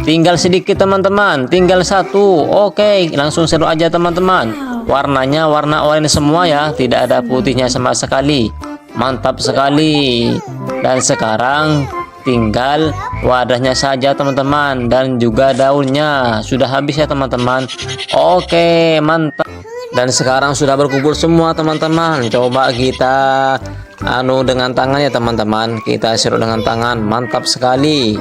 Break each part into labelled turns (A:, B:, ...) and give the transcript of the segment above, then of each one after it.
A: Tinggal sedikit teman-teman, tinggal satu. Oke, langsung seru aja teman-teman. Warnanya warna oranye semua ya, tidak ada putihnya sama sekali. Mantap sekali. Dan sekarang tinggal wadahnya saja teman-teman, dan juga daunnya sudah habis ya teman-teman. Oke, mantap. Dan sekarang sudah berkumpul semua teman-teman. Coba kita dengan tangan ya teman-teman, kita sirup dengan tangan. Mantap sekali.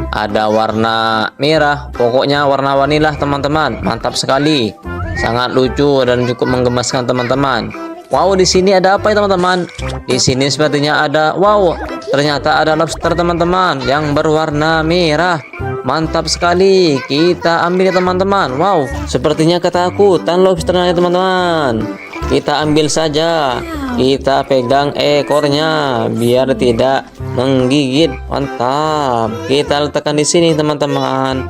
A: Ada warna merah, pokoknya warna-warni lah teman-teman. Mantap sekali, sangat lucu dan cukup menggemaskan teman-teman. Wow, di sini ada apa ya teman-teman? Di sini sepertinya ada, wow, ternyata ada lobster teman-teman yang berwarna merah. Mantap sekali, kita ambil ya teman-teman. Wow, sepertinya ketakutan lobsternya ya teman-teman. Kita ambil saja, kita pegang ekornya biar tidak menggigit. Mantap, kita letakkan di sini teman-teman.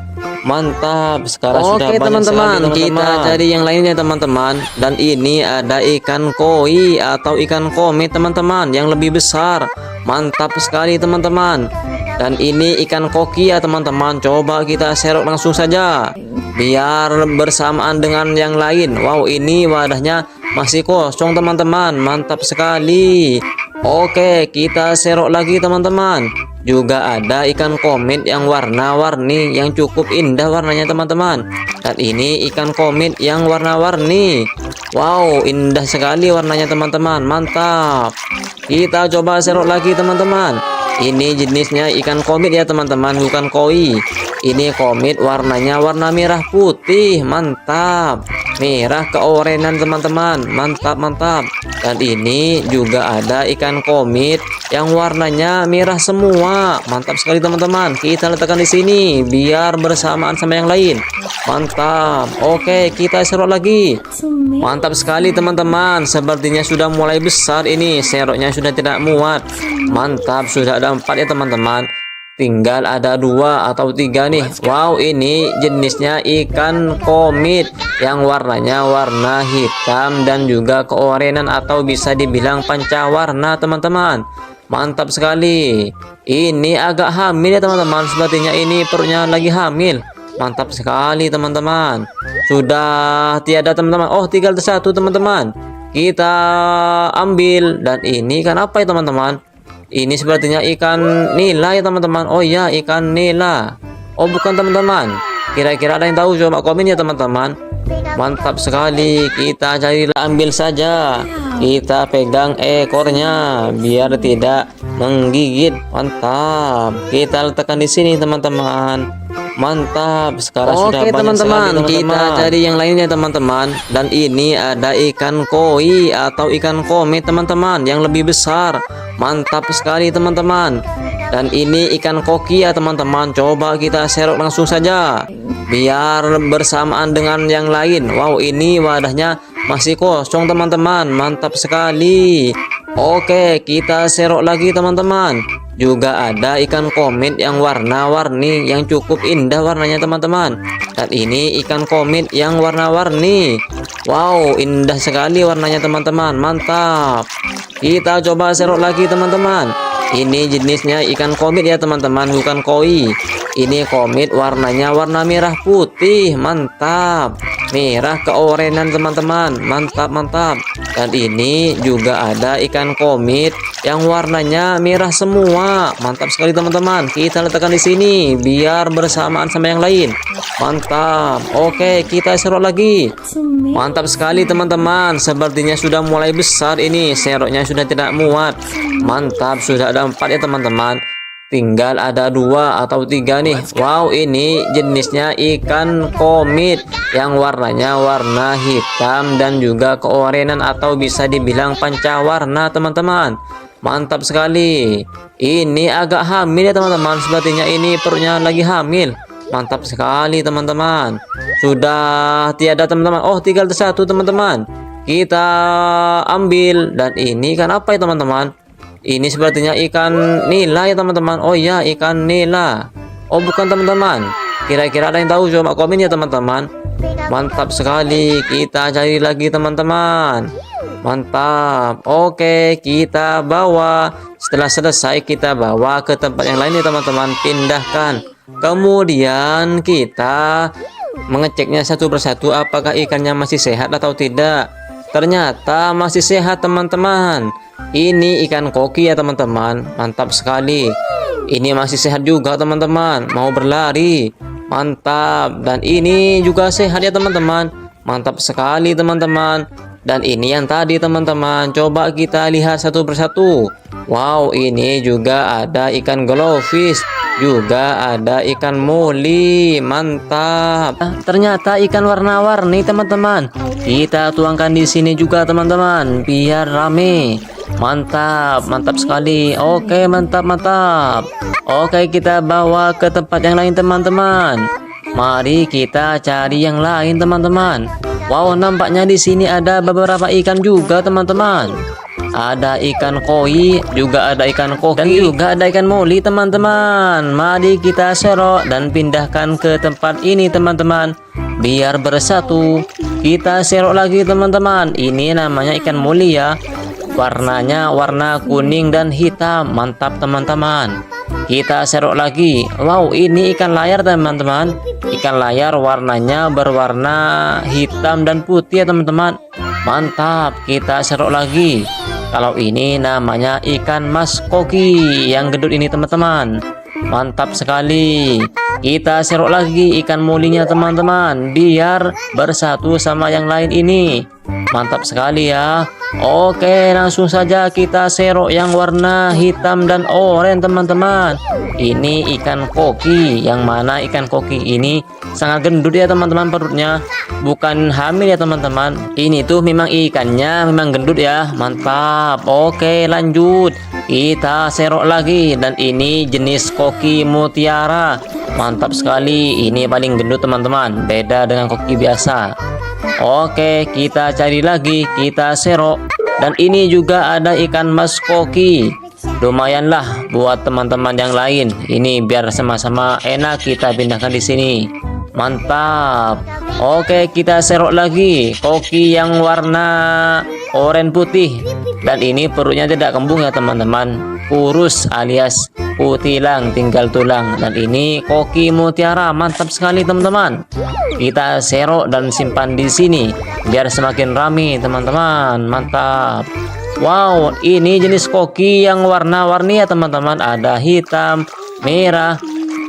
A: Mantap, sekarang sudah banyak teman-teman. Kita cari yang lainnya teman-teman. Dan ini ada ikan koi atau ikan komet teman-teman yang lebih besar. Mantap sekali teman-teman. Dan ini ikan koki ya teman-teman. Coba kita serok langsung saja biar bersamaan dengan yang lain. Wow, ini wadahnya masih kosong teman-teman. Mantap sekali. Oke, kita serok lagi teman-teman. Juga ada ikan komet yang warna-warni yang cukup indah warnanya teman-teman. Dan ini ikan komet yang warna-warni. Wow, indah sekali warnanya teman-teman. Mantap. Kita coba serok lagi teman-teman. Ini jenisnya ikan komet ya teman-teman, bukan koi. Ini komet warnanya warna merah putih. Mantap. Merah keorenan teman-teman. Mantap, mantap. Dan ini juga ada ikan komet yang warnanya merah semua. Mantap sekali teman-teman. Kita letakkan di sini biar bersamaan sama yang lain. Mantap. Oke, kita serok lagi. Mantap sekali teman-teman. Sepertinya sudah mulai besar ini. Seroknya sudah tidak muat. Mantap, sudah ada 4 ya teman-teman. Tinggal ada 2 atau 3 nih. Wow, ini jenisnya ikan komet yang warnanya warna hitam dan juga keorenan atau bisa dibilang pancawarna teman-teman. Mantap sekali. Ini agak hamil ya teman-teman. Sepertinya ini perutnya lagi hamil. Mantap sekali teman-teman. Sudah tiada teman-teman. Oh, tinggal satu teman-teman. Kita ambil. Dan ini kan apa ya teman-teman? Ini sepertinya ikan nila ya teman-teman. Oh ya, ikan nila. Oh, bukan teman-teman. Kira-kira ada yang tahu? Coba komen ya teman-teman. Mantap sekali. Kita cari, ambil saja. Kita pegang ekornya biar tidak menggigit. Mantap. Kita letakkan di sini teman-teman. Mantap. Sekarang sudah banyak teman-teman. Kita cari yang lainnya teman-teman. Dan ini ada ikan koi atau ikan komet teman-teman yang lebih besar. Mantap sekali teman-teman. Dan ini ikan koki ya teman-teman. Coba kita serok langsung saja biar bersamaan dengan yang lain. Wow, ini wadahnya masih kosong teman-teman. Mantap sekali. Oke, kita serok lagi teman-teman. Juga ada ikan komet yang warna-warni yang cukup indah warnanya teman-teman. Dan ini ikan komet yang warna-warni. Wow, indah sekali warnanya teman-teman. Mantap. Kita coba serok lagi teman-teman. Ini jenisnya ikan komet ya teman-teman, bukan koi. Ini komet warnanya warna merah putih. Mantap. Merah keorenan teman-teman. Mantap, mantap. Dan ini juga ada ikan komet yang warnanya merah semua. Mantap sekali teman-teman. Kita letakkan di sini biar bersamaan sama yang lain. Mantap. Oke, kita serok lagi. Mantap sekali teman-teman. Sepertinya sudah mulai besar ini. Seroknya sudah tidak muat. Mantap, sudah ada 4 ya teman-teman. Tinggal ada 2 atau 3 nih. Wow, ini jenisnya ikan komet yang warnanya warna hitam dan juga keorenan atau bisa dibilang pancawarna teman-teman. Mantap sekali. Ini agak hamil ya teman-teman. Sepertinya ini perutnya lagi hamil. Mantap sekali teman-teman. Sudah tiada teman-teman. Oh, tinggal satu teman-teman. Kita ambil. Dan ini kan apa ya teman-teman? Ini sepertinya ikan nila ya teman-teman. Oh ya, ikan nila. Oh, bukan teman-teman. Kira-kira ada yang tahu? Coba komen ya teman-teman. Mantap sekali. Kita cari lagi teman-teman. Mantap. Oke, kita bawa. Setelah selesai kita bawa ke tempat yang lain ya teman-teman. Pindahkan. Kemudian kita mengeceknya satu persatu apakah ikannya masih sehat atau tidak. Ternyata masih sehat teman-teman. Ini ikan koki ya teman-teman. Mantap sekali. Ini masih sehat juga teman-teman. Mau berlari. Mantap. Dan ini juga sehat ya teman-teman. Mantap sekali teman-teman. Dan ini yang tadi teman-teman. Coba kita lihat satu persatu. Wow, ini juga ada ikan glowfish. Juga ada ikan moli. Mantap. Ternyata ikan warna-warni teman-teman. Kita tuangkan di sini juga teman-teman biar rame. Mantap, mantap sekali. Oke, mantap, mantap. Oke, kita bawa ke tempat yang lain teman-teman. Mari kita cari yang lain teman-teman. Wow, nampaknya di sini ada beberapa ikan juga teman-teman. Ada ikan koi, juga ada ikan koki, dan juga ada ikan moli teman-teman. Mari kita serok dan pindahkan ke tempat ini teman-teman biar bersatu. Kita serok lagi teman-teman. Ini namanya ikan moli ya. Warnanya warna kuning dan hitam. Mantap teman-teman. Kita serok lagi. Wow, ini ikan layar teman-teman. Ikan layar warnanya berwarna hitam dan putih ya teman-teman. Mantap. Kita serok lagi. Kalau ini namanya ikan mas koki yang gendut ini teman-teman. Mantap sekali. Kita serok lagi ikan molinya teman-teman biar bersatu sama yang lain ini. Mantap sekali ya. Oke, langsung saja kita serok yang warna hitam dan oranye teman-teman. Ini ikan koki. Yang mana ikan koki ini sangat gendut ya teman-teman perutnya. Bukan hamil ya teman-teman. Ini tuh memang ikannya memang gendut ya. Mantap. Oke, lanjut. Kita serok lagi. Dan ini jenis koki mutiara. Mantap sekali. Ini paling gendut teman-teman. Beda dengan koki biasa. Oke, kita cari lagi. Kita serok. Dan ini juga ada ikan mas koki. Lumayanlah buat teman-teman yang lain. Ini biar sama-sama enak kita pindahkan di sini. Mantap. Oke, kita serok lagi koki yang warna oranye putih. Dan ini perutnya tidak kembung ya teman-teman. Kurus alias putilang, tinggal tulang. Dan ini koki mutiara. Mantap sekali teman-teman. Kita serok dan simpan di sini biar semakin ramai teman-teman. Mantap. Wow, ini jenis koki yang warna-warni ya teman-teman. Ada hitam, merah,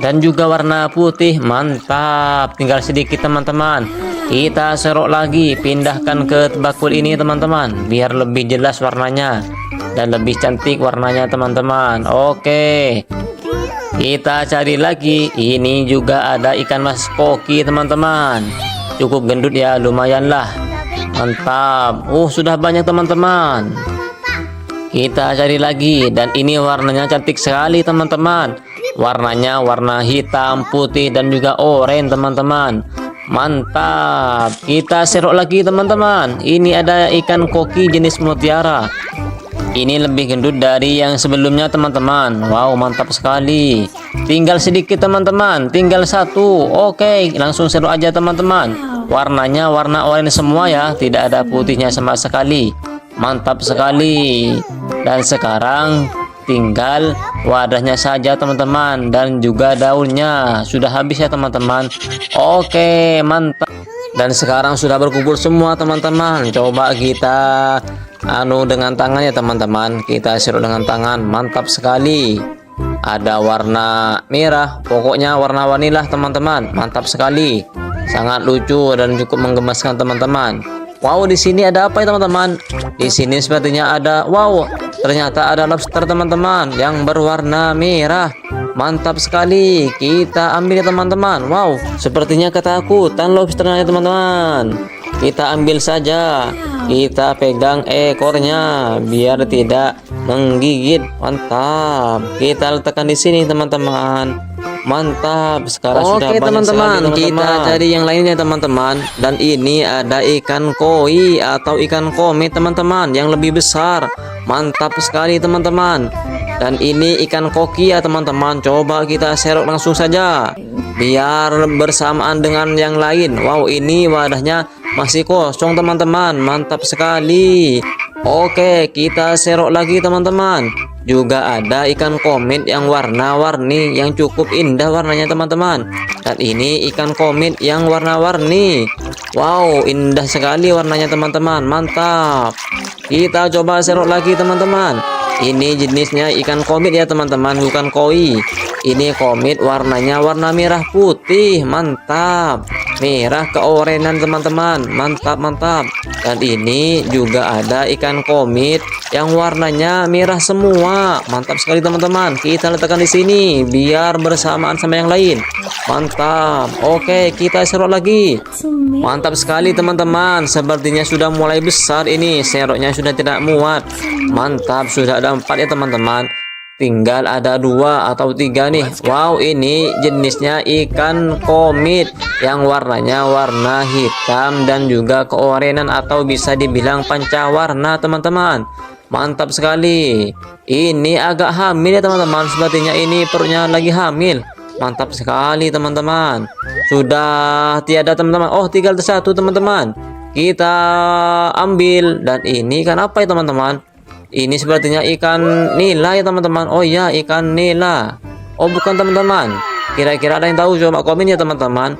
A: dan juga warna putih. Mantap. Tinggal sedikit teman-teman. Kita serok lagi, pindahkan ke bakul ini teman-teman biar lebih jelas warnanya dan lebih cantik warnanya teman-teman. Oke, kita cari lagi. Ini juga ada ikan mas koki teman-teman. Cukup gendut ya, lumayanlah. Mantap. Sudah banyak teman-teman. Kita cari lagi. Dan ini warnanya cantik sekali teman-teman. Warnanya warna hitam, putih, dan juga oranye teman-teman. Mantap. Kita serok lagi teman-teman. Ini ada ikan koki jenis mutiara. Ini lebih gendut dari yang sebelumnya teman-teman. Wow, mantap sekali. Tinggal sedikit teman-teman. Tinggal satu. Oke, langsung serok aja teman-teman. Warnanya warna oranye semua ya. Tidak ada putihnya sama sekali. Mantap sekali. Dan sekarang tinggal wadahnya saja teman-teman. Dan juga daunnya. Sudah habis ya teman-teman. Oke, mantap. Dan sekarang sudah berkumpul semua teman-teman. Coba kita dengan tangan ya teman-teman. Kita serok dengan tangan. Mantap sekali. Ada warna merah. Pokoknya warna-warni lah teman-teman. Mantap sekali. Sangat lucu dan cukup menggemaskan teman-teman. Wow, di sini ada apa ya teman-teman? Di sini sepertinya ada, wow, ternyata ada lobster teman-teman yang berwarna merah. Mantap sekali. Kita ambil ya teman-teman. Wow, sepertinya ketakutan lobsternya ya teman-teman. Kita ambil saja. Kita pegang ekornya biar tidak menggigit. Mantap. Kita letakkan di sini teman-teman. Mantap. Sekarang sudah banyak teman-teman. Kita cari yang lainnya teman-teman. Dan ini ada ikan koi atau ikan komet teman-teman yang lebih besar. Mantap sekali teman-teman. Dan ini ikan koki ya teman-teman. Coba kita serok langsung saja biar bersamaan dengan yang lain. Wow, ini wadahnya masih kosong teman-teman. Mantap sekali. Oke, kita serok lagi teman-teman. juga ada ikan komit yang warna-warni yang cukup indah warnanya teman-teman. Dan ini ikan komit yang warna-warni. Wow, indah sekali warnanya teman-teman. Mantap. Kita coba serok lagi teman-teman. Ini jenisnya ikan komit ya teman-teman, bukan koi. Ini komit warnanya warna merah putih. Mantap. Merah keorenan teman-teman. Mantap, mantap. Dan ini juga ada ikan komit yang warnanya merah semua. Mantap sekali teman-teman. Kita letakkan di sini biar bersamaan sama yang lain. Mantap. Oke, kita serok lagi. Mantap sekali teman-teman. Sepertinya sudah mulai besar ini. Seroknya sudah tidak muat. Mantap, sudah ada 4 ya teman-teman. Tinggal ada 2 atau 3 nih. Wow, ini jenisnya ikan komit yang warnanya warna hitam dan juga keorenan atau bisa dibilang pancawarna teman-teman. Mantap sekali. Ini agak hamil ya teman-teman. Sepertinya ini perutnya lagi hamil. Mantap sekali teman-teman. Sudah tiada teman-teman. Oh, tinggal 1 teman-teman. Kita ambil. Dan ini kan apa ya teman-teman? Ini sepertinya ikan nila ya teman-teman. Oh ya, ikan nila. Oh bukan teman-teman. Kira-kira ada yang tahu? Coba komen ya teman-teman.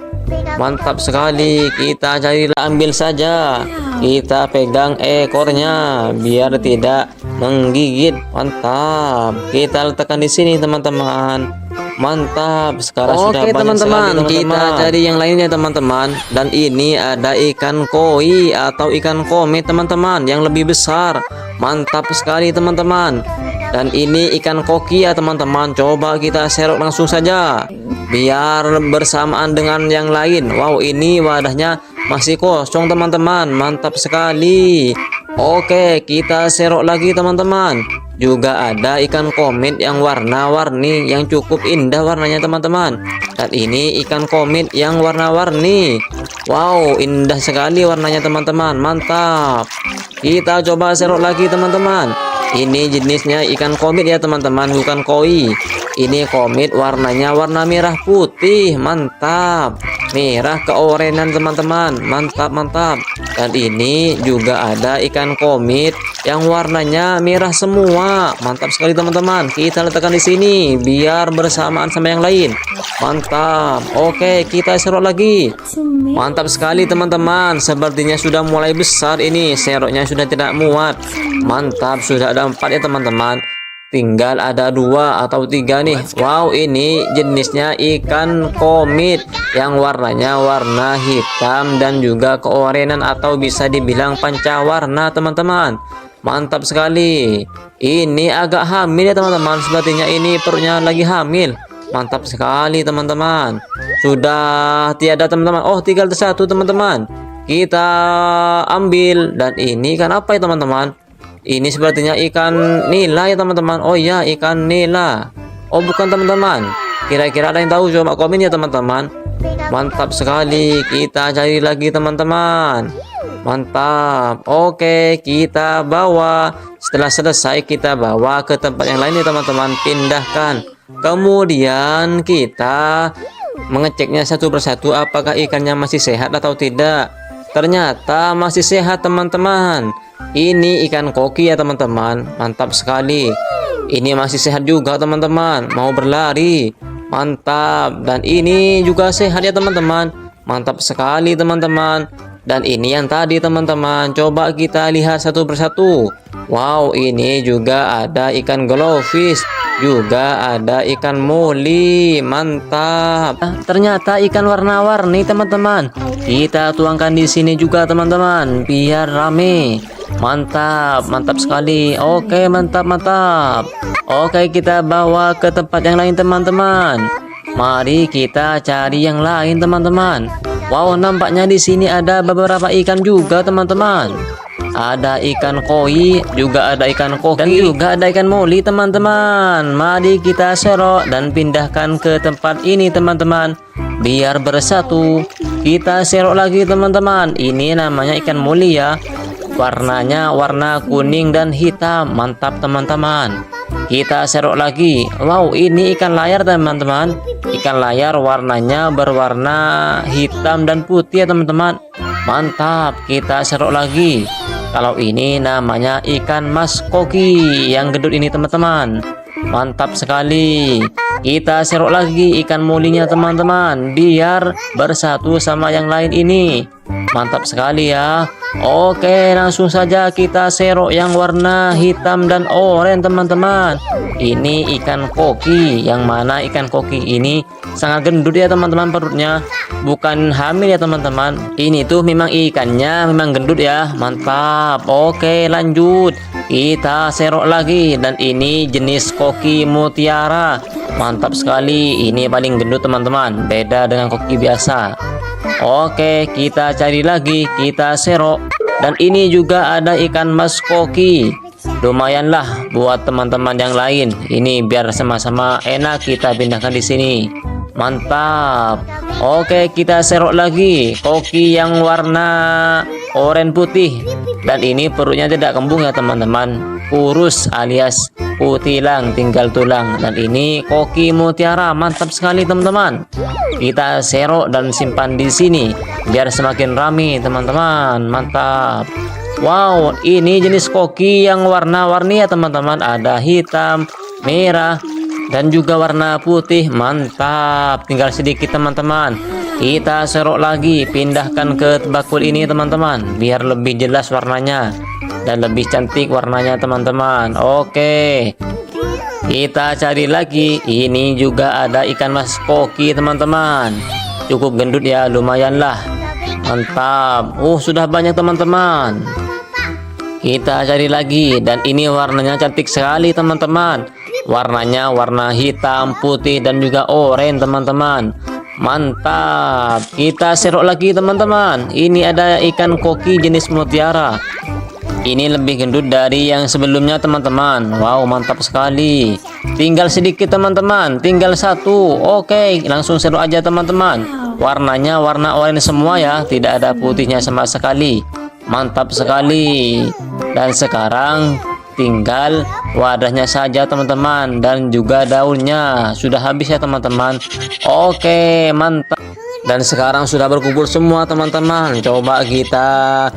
A: Mantap sekali. Kita cari, ambil saja. Kita pegang ekornya biar tidak menggigit. Mantap. Kita letakkan di sini teman-teman. Mantap. Sekarang sudah banyak teman-teman. Kita cari yang lainnya teman-teman. Dan ini ada ikan koi atau ikan komit teman-teman yang lebih besar. Mantap sekali teman-teman. Dan ini ikan koki ya teman-teman. Coba kita serok langsung saja biar bersamaan dengan yang lain. Wow, ini wadahnya masih kosong teman-teman. Mantap sekali. Oke, kita serok lagi teman-teman. Juga ada ikan komit yang warna-warni yang cukup indah warnanya teman-teman. Dan ini ikan komit yang warna-warni. Wow, indah sekali warnanya teman-teman. Mantap. Kita coba serok lagi teman-teman. Ini jenisnya ikan komit ya teman-teman, bukan koi. Ini komit warnanya warna merah putih. Mantap. Merah keorenan teman-teman. Mantap, mantap. Dan ini juga ada ikan komit yang warnanya merah semua. Mantap sekali teman-teman. Kita letakkan di sini biar bersamaan sama yang lain. Mantap. Oke, kita serok lagi. Mantap sekali teman-teman. Sepertinya sudah mulai besar ini. Seroknya sudah tidak muat. Mantap, sudah ada 4 ya teman-teman. Tinggal ada 2 atau 3 nih. Wow, ini jenisnya ikan komit yang warnanya warna hitam dan juga keorenan atau bisa dibilang pancawarna teman-teman. Mantap sekali. Ini agak hamil ya teman-teman. Sepertinya ini perutnya lagi hamil. Mantap sekali teman-teman. Sudah tiada teman-teman. Oh, tinggal 1 teman-teman. Kita ambil. Dan ini kan apa ya teman-teman? Ini sepertinya ikan nila ya teman-teman. Oh ya, ikan nila. Oh bukan teman-teman. Kira-kira ada yang tahu? Coba komen ya teman-teman. Mantap sekali. Kita cari lagi teman-teman. Mantap. Oke, kita bawa. Setelah selesai kita bawa ke tempat yang lain ya teman-teman. Pindahkan. Kemudian kita mengeceknya satu persatu apakah ikannya masih sehat atau tidak. Ternyata masih sehat teman-teman. Ini ikan koki ya teman-teman. Mantap sekali. Ini masih sehat juga teman-teman. Mau berlari. Mantap. Dan ini juga sehat ya teman-teman. Mantap sekali teman-teman. Dan ini yang tadi teman-teman. Coba kita lihat satu persatu. Wow, ini juga ada ikan glowfish. Juga ada ikan moli. Mantap. Ternyata ikan warna-warni teman-teman. Kita tuangkan di sini juga teman-teman biar rame. Mantap, mantap sekali. Oke, mantap, mantap. Oke, kita bawa ke tempat yang lain teman-teman. Mari kita cari yang lain teman-teman. Wow, nampaknya di sini ada beberapa ikan juga teman-teman. Ada ikan koi, juga ada ikan koki, dan juga ada ikan moli teman-teman. Mari kita serok dan pindahkan ke tempat ini teman-teman biar bersatu. Kita serok lagi teman-teman. Ini namanya ikan moli ya. Warnanya warna kuning dan hitam. Mantap teman-teman. Kita serok lagi. Wow, ini ikan layar teman-teman. Ikan layar warnanya berwarna hitam dan putih ya teman-teman. Mantap. Kita serok lagi. Kalau ini namanya ikan mas koki yang gendut ini teman-teman. Mantap sekali. Kita serok lagi ikan molinya teman-teman, biar bersatu sama yang lain ini. Mantap sekali ya. Oke, langsung saja kita serok yang warna hitam dan oranye teman-teman. Ini ikan koki, yang mana ikan koki ini sangat gendut ya teman-teman perutnya. Bukan hamil ya teman-teman. Ini tuh memang ikannya memang gendut ya. Mantap. Oke, lanjut. Kita serok lagi, dan ini jenis koki mutiara. Mantap sekali. Ini paling gendut teman-teman, beda dengan koki biasa. Oke, kita cari lagi, kita serok. Dan ini juga ada ikan mas koki. Lumayanlah buat teman-teman yang lain. Ini biar sama-sama enak kita pindahkan di sini. Mantap. Oke, kita serok lagi koki yang warna oranye putih. Dan ini perutnya tidak kembung ya teman-teman, kurus alias putilang, tinggal tulang. Dan ini koki mutiara, mantap sekali teman-teman. Kita serok dan simpan di sini biar semakin rame teman-teman. Mantap. Wow, ini jenis koki yang warna-warni ya teman-teman. Ada hitam, merah, dan juga warna putih. Mantap. Tinggal sedikit teman-teman. Kita serok lagi, pindahkan ke bakul ini teman-teman, biar lebih jelas warnanya dan lebih cantik warnanya teman-teman. Oke, kita cari lagi. Ini juga ada ikan mas koki teman-teman. Cukup gendut ya, lumayanlah. Mantap. Sudah banyak teman-teman. Kita cari lagi, dan ini warnanya cantik sekali teman-teman. Warnanya warna hitam, putih, dan juga oranye teman-teman. Mantap. Kita serok lagi teman-teman. Ini ada ikan koki jenis mutiara. Ini lebih gendut dari yang sebelumnya teman-teman. Wow, mantap sekali. Tinggal sedikit teman-teman, tinggal satu. Oke, langsung serok aja teman-teman. Warnanya warna oranye semua ya, tidak ada putihnya sama sekali. Mantap sekali. Dan sekarang tinggal wadahnya saja teman-teman, dan juga daunnya sudah habis ya teman-teman. Oke, mantap. Dan sekarang sudah berkumpul semua teman-teman. Coba kita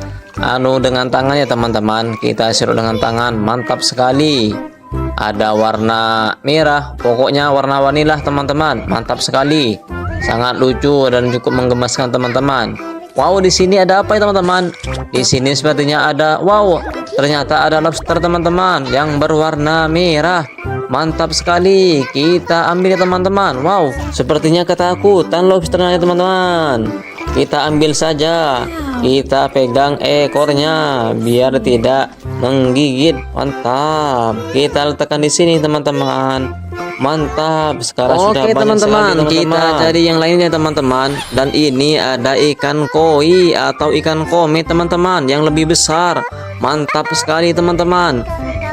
A: dengan tangan ya teman-teman. Kita serok dengan tangan. Mantap sekali. Ada warna merah, pokoknya warna-warni lah teman-teman. Mantap sekali. Sangat lucu dan cukup menggemaskan teman-teman. Wow, di sini ada apa ya teman-teman? Di sini sepertinya ada, wow, ternyata ada lobster teman-teman yang berwarna merah. Mantap sekali. Kita ambil ya teman-teman. Wow, sepertinya ketakutan lobsternya ya teman-teman. Kita ambil saja. Kita pegang ekornya biar tidak menggigit. Mantap. Kita letakkan di sini teman-teman. Mantap. Sekarang sudah banyak teman-teman. Kita cari yang lainnya teman-teman. Dan ini ada ikan koi atau ikan komet teman-teman yang lebih besar. Mantap sekali teman-teman.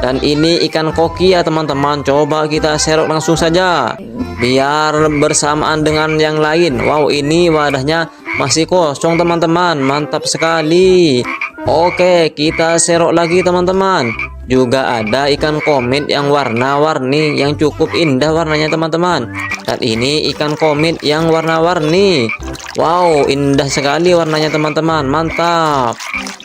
A: Dan ini ikan koki ya teman-teman. Coba kita serok langsung saja biar bersamaan dengan yang lain. Wow, ini wadahnya masih kosong teman-teman. Mantap sekali. Oke, kita serok lagi teman-teman. Juga ada ikan komet yang warna-warni yang cukup indah warnanya teman-teman. Dan ini ikan komet yang warna-warni. Wow, indah sekali warnanya teman-teman. Mantap.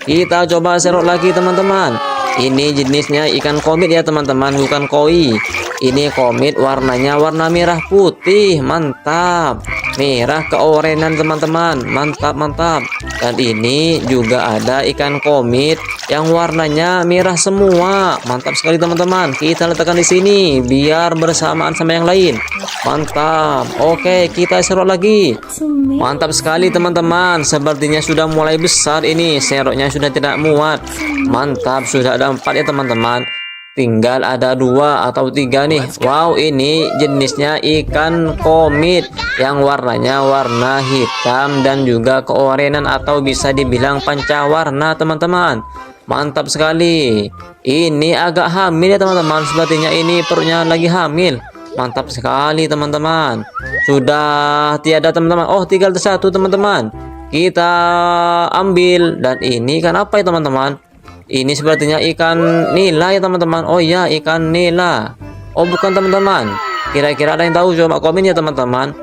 A: Kita coba serok lagi teman-teman. Ini jenisnya ikan komet ya teman-teman, bukan koi. Ini komet, warnanya warna merah putih. Mantap. Merah keorenan teman-teman. Mantap, mantap. Dan ini juga ada ikan komet yang warnanya merah semua. Mantap sekali teman-teman. Kita letakkan di sini biar bersamaan sama yang lain. Mantap. Oke, kita serok lagi. Mantap sekali teman-teman. Sepertinya sudah mulai besar ini. Seroknya sudah tidak muat. Mantap, sudah ada 4 ya teman-teman. Tinggal ada 2 atau 3 nih. Wow, ini jenisnya ikan komit yang warnanya warna hitam dan juga keorenan atau bisa dibilang pancawarna teman-teman. Mantap sekali. Ini agak hamil ya teman-teman. Sepertinya ini perutnya lagi hamil. Mantap sekali teman-teman. Sudah tiada teman-teman. Oh, tinggal satu teman-teman. Kita ambil. Dan ini ikan apa ya teman-teman? Ini sepertinya ikan nila ya teman-teman. Oh ya, ikan nila. Oh, bukan teman-teman. Kira-kira ada yang tahu? Coba komen ya teman-teman.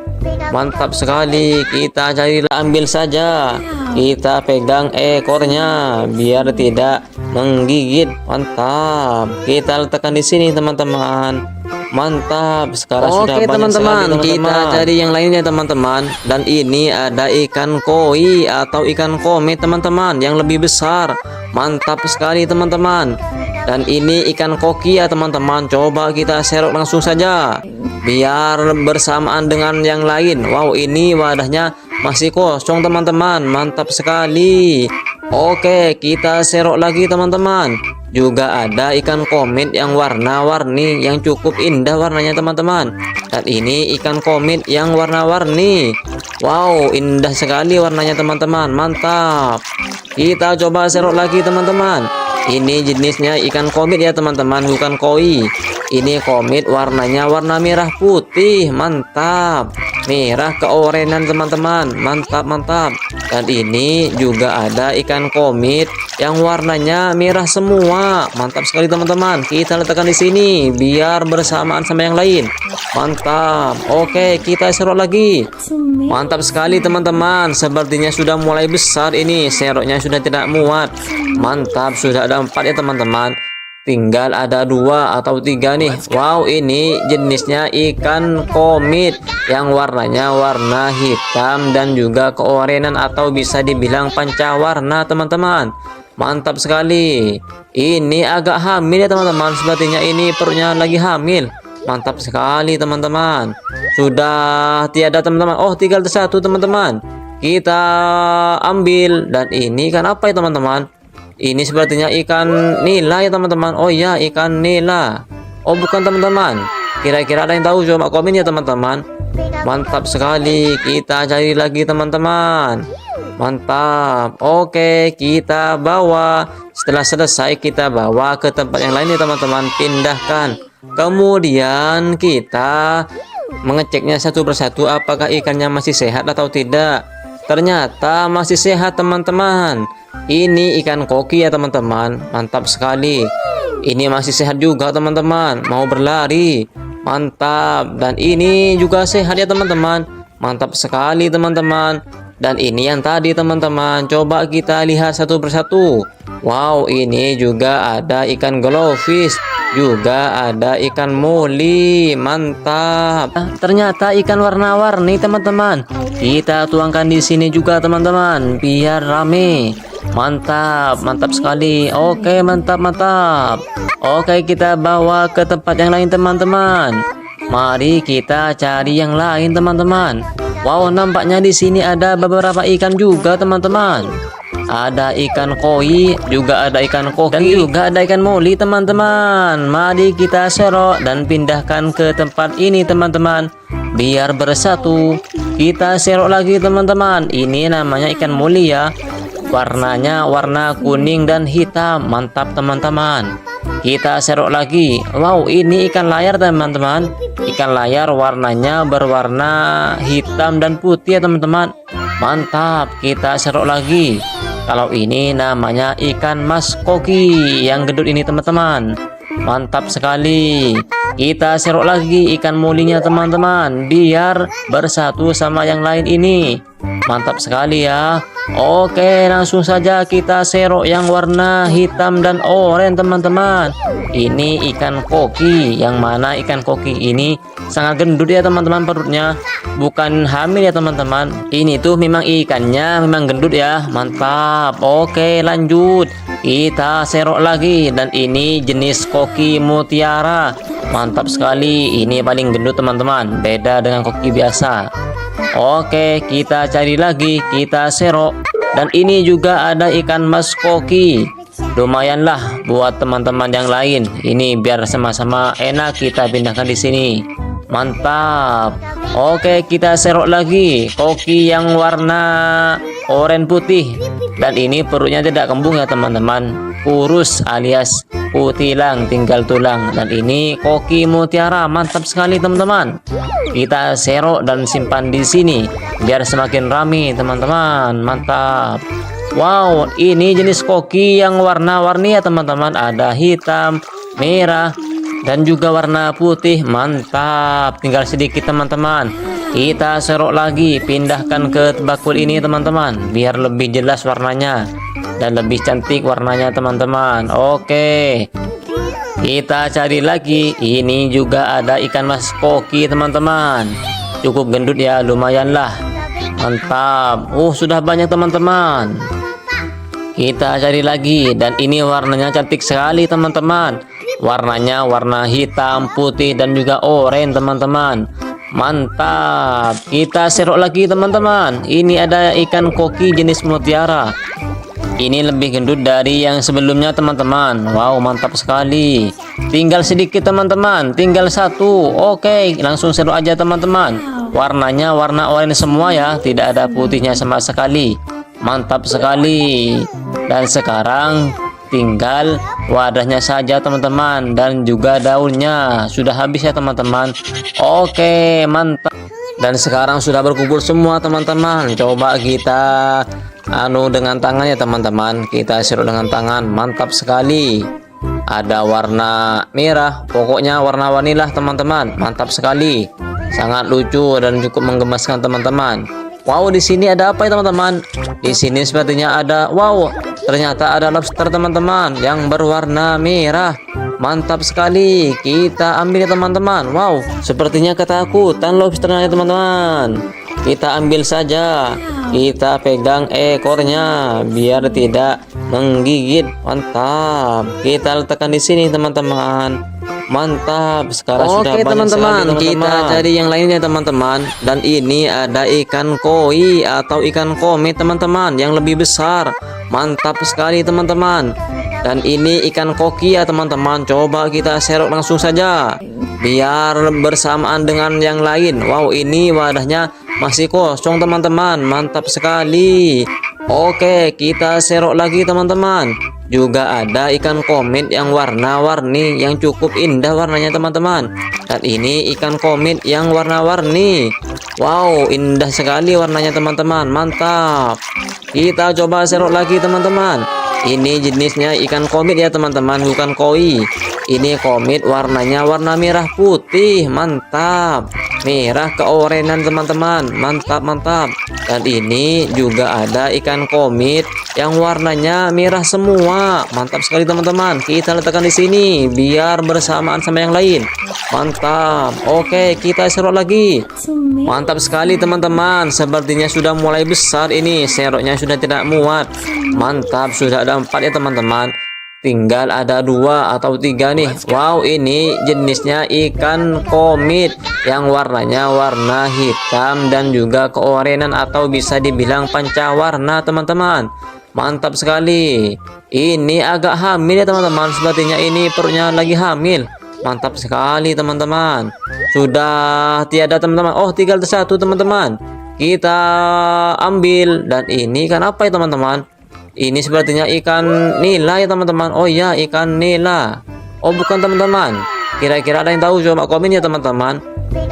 A: Mantap sekali. Kita cari, ambil saja. Kita pegang ekornya biar tidak menggigit. Mantap. Kita letakkan di sini teman-teman. Mantap. Sekarang sudah banyak
B: teman-teman,
A: sekali,
B: kita cari yang lainnya teman-teman. Dan ini ada ikan koi atau ikan komet teman-teman yang lebih besar. Mantap sekali teman-teman. Dan ini ikan koki ya teman-teman. Coba kita serok langsung saja biar bersamaan dengan yang lain. Wow, ini wadahnya masih kosong teman-teman. Mantap sekali. Oke, kita serok lagi teman-teman. Juga ada ikan komet yang warna-warni yang cukup indah warnanya teman-teman. Dan ini ikan komet yang warna-warni. Wow, indah sekali warnanya teman-teman. Mantap. Kita coba serok lagi teman-teman. Ini jenisnya ikan komet ya teman-teman, bukan koi. Ini komet warnanya warna merah putih. Mantap. Merah keorenan teman-teman. Mantap, mantap. Dan ini juga ada ikan komet yang warnanya merah semua. Mantap sekali teman-teman. Kita letakkan di sini biar bersamaan sama yang lain. Mantap. Oke, kita serok lagi. Mantap sekali teman-teman. Sepertinya sudah mulai besar ini. Seroknya sudah tidak muat. Mantap, sudah ada 4 ya teman-teman. Tinggal ada 2 atau 3 nih. Wow, ini jenisnya ikan komet yang warnanya warna hitam dan juga keorenan atau bisa dibilang pancawarna teman-teman. Mantap sekali. Ini agak hamil ya teman-teman. Sepertinya ini perutnya lagi hamil. Mantap sekali teman-teman. Sudah tiada teman-teman. Oh, tinggal satu teman-teman. Kita ambil. Dan ini kan apa ya teman-teman? Ini sepertinya ikan nila ya teman-teman. Oh iya, ikan nila. Oh bukan teman-teman. Kira-kira ada yang tahu? Coba komen ya teman-teman. Mantap sekali. Kita cari lagi teman-teman. Mantap. Oke, kita bawa. Setelah selesai kita bawa ke tempat yang lain ya teman-teman. Pindahkan. Kemudian kita mengeceknya satu persatu apakah ikannya masih sehat atau tidak. Ternyata masih sehat teman-teman. Ini ikan koki ya teman-teman. Mantap sekali. Ini masih sehat juga teman-teman. Mau berlari. Mantap. Dan ini juga sehat ya teman-teman. Mantap sekali teman-teman. Dan ini yang tadi teman-teman. Coba kita lihat satu persatu. Wow, ini juga ada ikan glowfish. Juga ada ikan moli. Mantap. Ternyata ikan warna-warni teman-teman. Kita tuangkan di sini juga teman-teman biar rame. Mantap, mantap sekali. Oke, mantap, mantap. Oke, kita bawa ke tempat yang lain teman-teman. Mari kita cari yang lain teman-teman. Wow, nampaknya di sini ada beberapa ikan juga teman-teman. Ada ikan koi, juga ada ikan koki, dan juga ada ikan moli teman-teman. Mari kita serok dan pindahkan ke tempat ini teman-teman biar bersatu. Kita serok lagi teman-teman. Ini namanya ikan moli ya. Warnanya warna kuning dan hitam. Mantap teman-teman. Kita serok lagi. Wow, ini ikan layar teman-teman. Ikan layar warnanya berwarna hitam dan putih ya teman-teman. Mantap. Kita serok lagi. Kalau ini namanya ikan mas koki yang gendut ini teman-teman. Mantap sekali. Kita serok lagi ikan molinya teman-teman biar bersatu sama yang lain ini. Mantap sekali ya. Oke, langsung saja kita serok yang warna hitam dan oranye teman-teman. Ini ikan koki. Yang mana ikan koki ini sangat gendut ya teman-teman perutnya. Bukan hamil ya teman-teman. Ini tuh memang ikannya memang gendut ya. Mantap. Oke, lanjut. Kita serok lagi. Dan ini jenis koki mutiara. Mantap sekali. Ini paling gendut teman-teman. Beda dengan koki biasa. Oke, kita cari lagi. Kita serok. Dan ini juga ada ikan mas koki. Lumayanlah buat teman-teman yang lain. Ini biar sama-sama enak kita pindahkan di sini. Mantap. Oke, kita serok lagi koki yang warna oranye putih. Dan ini perutnya tidak kembung ya teman-teman. Kurus alias putilang, tinggal tulang. Dan ini koki mutiara. Mantap sekali teman-teman. Kita serok dan simpan di sini biar semakin ramai teman-teman. Mantap. Wow, ini jenis koki yang warna-warni ya teman-teman. Ada hitam, merah, dan juga warna putih. Mantap. Tinggal sedikit teman-teman. Kita serok lagi, pindahkan ke bakul ini teman-teman biar lebih jelas warnanya.
A: dan lebih cantik warnanya teman-teman. Oke, kita cari lagi. Ini juga ada ikan mas koki teman-teman. Cukup gendut ya, lumayan lah. Mantap. Sudah banyak teman-teman. Kita cari lagi, dan ini warnanya cantik sekali teman-teman. Warnanya warna hitam, putih, dan juga oranye teman-teman. Mantap. Kita serok lagi teman-teman. Ini ada ikan koki jenis mutiara. Ini lebih gendut dari yang sebelumnya teman-teman. Wow, mantap sekali. Tinggal sedikit teman-teman, tinggal satu. Oke, langsung serok aja teman-teman. Warnanya warna oranye semua ya, tidak ada putihnya sama sekali. Mantap sekali. Dan sekarang tinggal wadahnya saja teman-teman, dan juga daunnya sudah habis ya teman-teman. Oke, mantap. Dan sekarang sudah berkumpul semua teman-teman. Coba kita dengan tangan ya teman-teman. Kita sirup dengan tangan. Mantap sekali. Ada warna merah, pokoknya warna-warni lah teman-teman. Mantap sekali. Sangat lucu dan cukup menggemaskan teman-teman. Wow, di sini ada apa ya teman-teman? Di sini sepertinya ada, wow, ternyata ada lobster teman-teman yang berwarna merah. Mantap sekali. Kita ambil ya teman-teman. Wow, sepertinya ketakutan lobsternya ya teman-teman. Kita ambil saja. Kita pegang ekornya biar tidak menggigit. Mantap. Kita letakkan di sini teman-teman. Mantap. Sekarang sudah banyak
B: teman-teman,
A: sekali,
B: kita cari yang lainnya teman-teman. Dan ini ada ikan koi atau ikan komet teman-teman yang lebih besar. Mantap sekali teman-teman. Dan ini ikan koki ya teman-teman. Coba kita serok langsung saja biar bersamaan dengan yang lain. Wow, ini wadahnya masih kosong teman-teman. Mantap sekali. Oke, kita serok lagi teman-teman. Juga ada ikan komet yang warna-warni yang cukup indah warnanya teman-teman. Dan ini ikan komet yang warna-warni. Wow, indah sekali warnanya teman-teman. Mantap. Kita coba serok lagi teman-teman. Ini jenisnya ikan komet ya teman-teman, bukan koi. Ini komet warnanya warna merah putih. Mantap. Merah keorenan teman-teman. Mantap, mantap. Dan ini juga ada ikan komet yang warnanya merah semua. Mantap sekali teman-teman. Kita letakkan di sini biar bersamaan sama yang lain. Mantap. Oke, kita serok lagi. Mantap sekali teman-teman. Sepertinya sudah mulai besar ini. Seroknya sudah tidak muat. Mantap, sudah ada 4 ya teman-teman. Tinggal ada 2 atau 3 nih. Wow, ini jenisnya ikan komet yang warnanya warna hitam dan juga keorenan atau bisa dibilang pancawarna teman-teman. Mantap sekali. Ini agak hamil ya teman-teman. Sepertinya ini perutnya lagi hamil. Mantap sekali teman-teman. Sudah tiada teman-teman. Oh, tinggal satu teman-teman. Kita ambil. Dan ini ikan apa ya teman-teman? Ini sepertinya ikan nila ya teman-teman. Oh ya, ikan nila. Oh, bukan teman-teman. Kira-kira ada yang tahu? Coba komen ya teman-teman.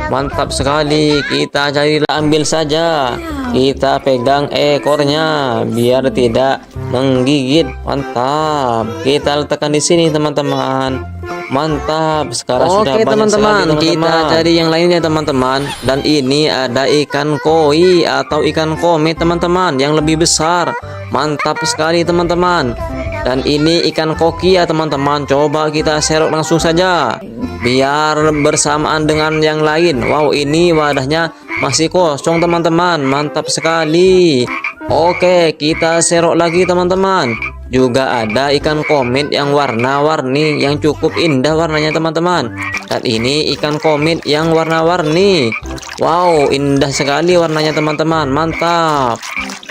B: Mantap sekali. Kita cari, ambil saja. Kita pegang ekornya biar tidak menggigit. Mantap. Kita letakkan di sini teman-teman. Mantap. Sekarang sudah banyak teman-teman,
A: sekali,
B: kita cari yang lainnya teman-teman. Dan ini ada ikan koi atau ikan komet teman-teman yang lebih besar. Mantap sekali teman-teman. Dan ini ikan koki ya teman-teman. Coba kita serok langsung saja biar bersamaan dengan yang lain. Wow, ini wadahnya masih kosong teman-teman. Mantap sekali. Oke, kita serok lagi teman-teman. Juga ada ikan komet yang warna-warni yang cukup indah warnanya teman-teman. Dan ini ikan komet yang warna-warni. Wow, indah sekali warnanya teman-teman. Mantap.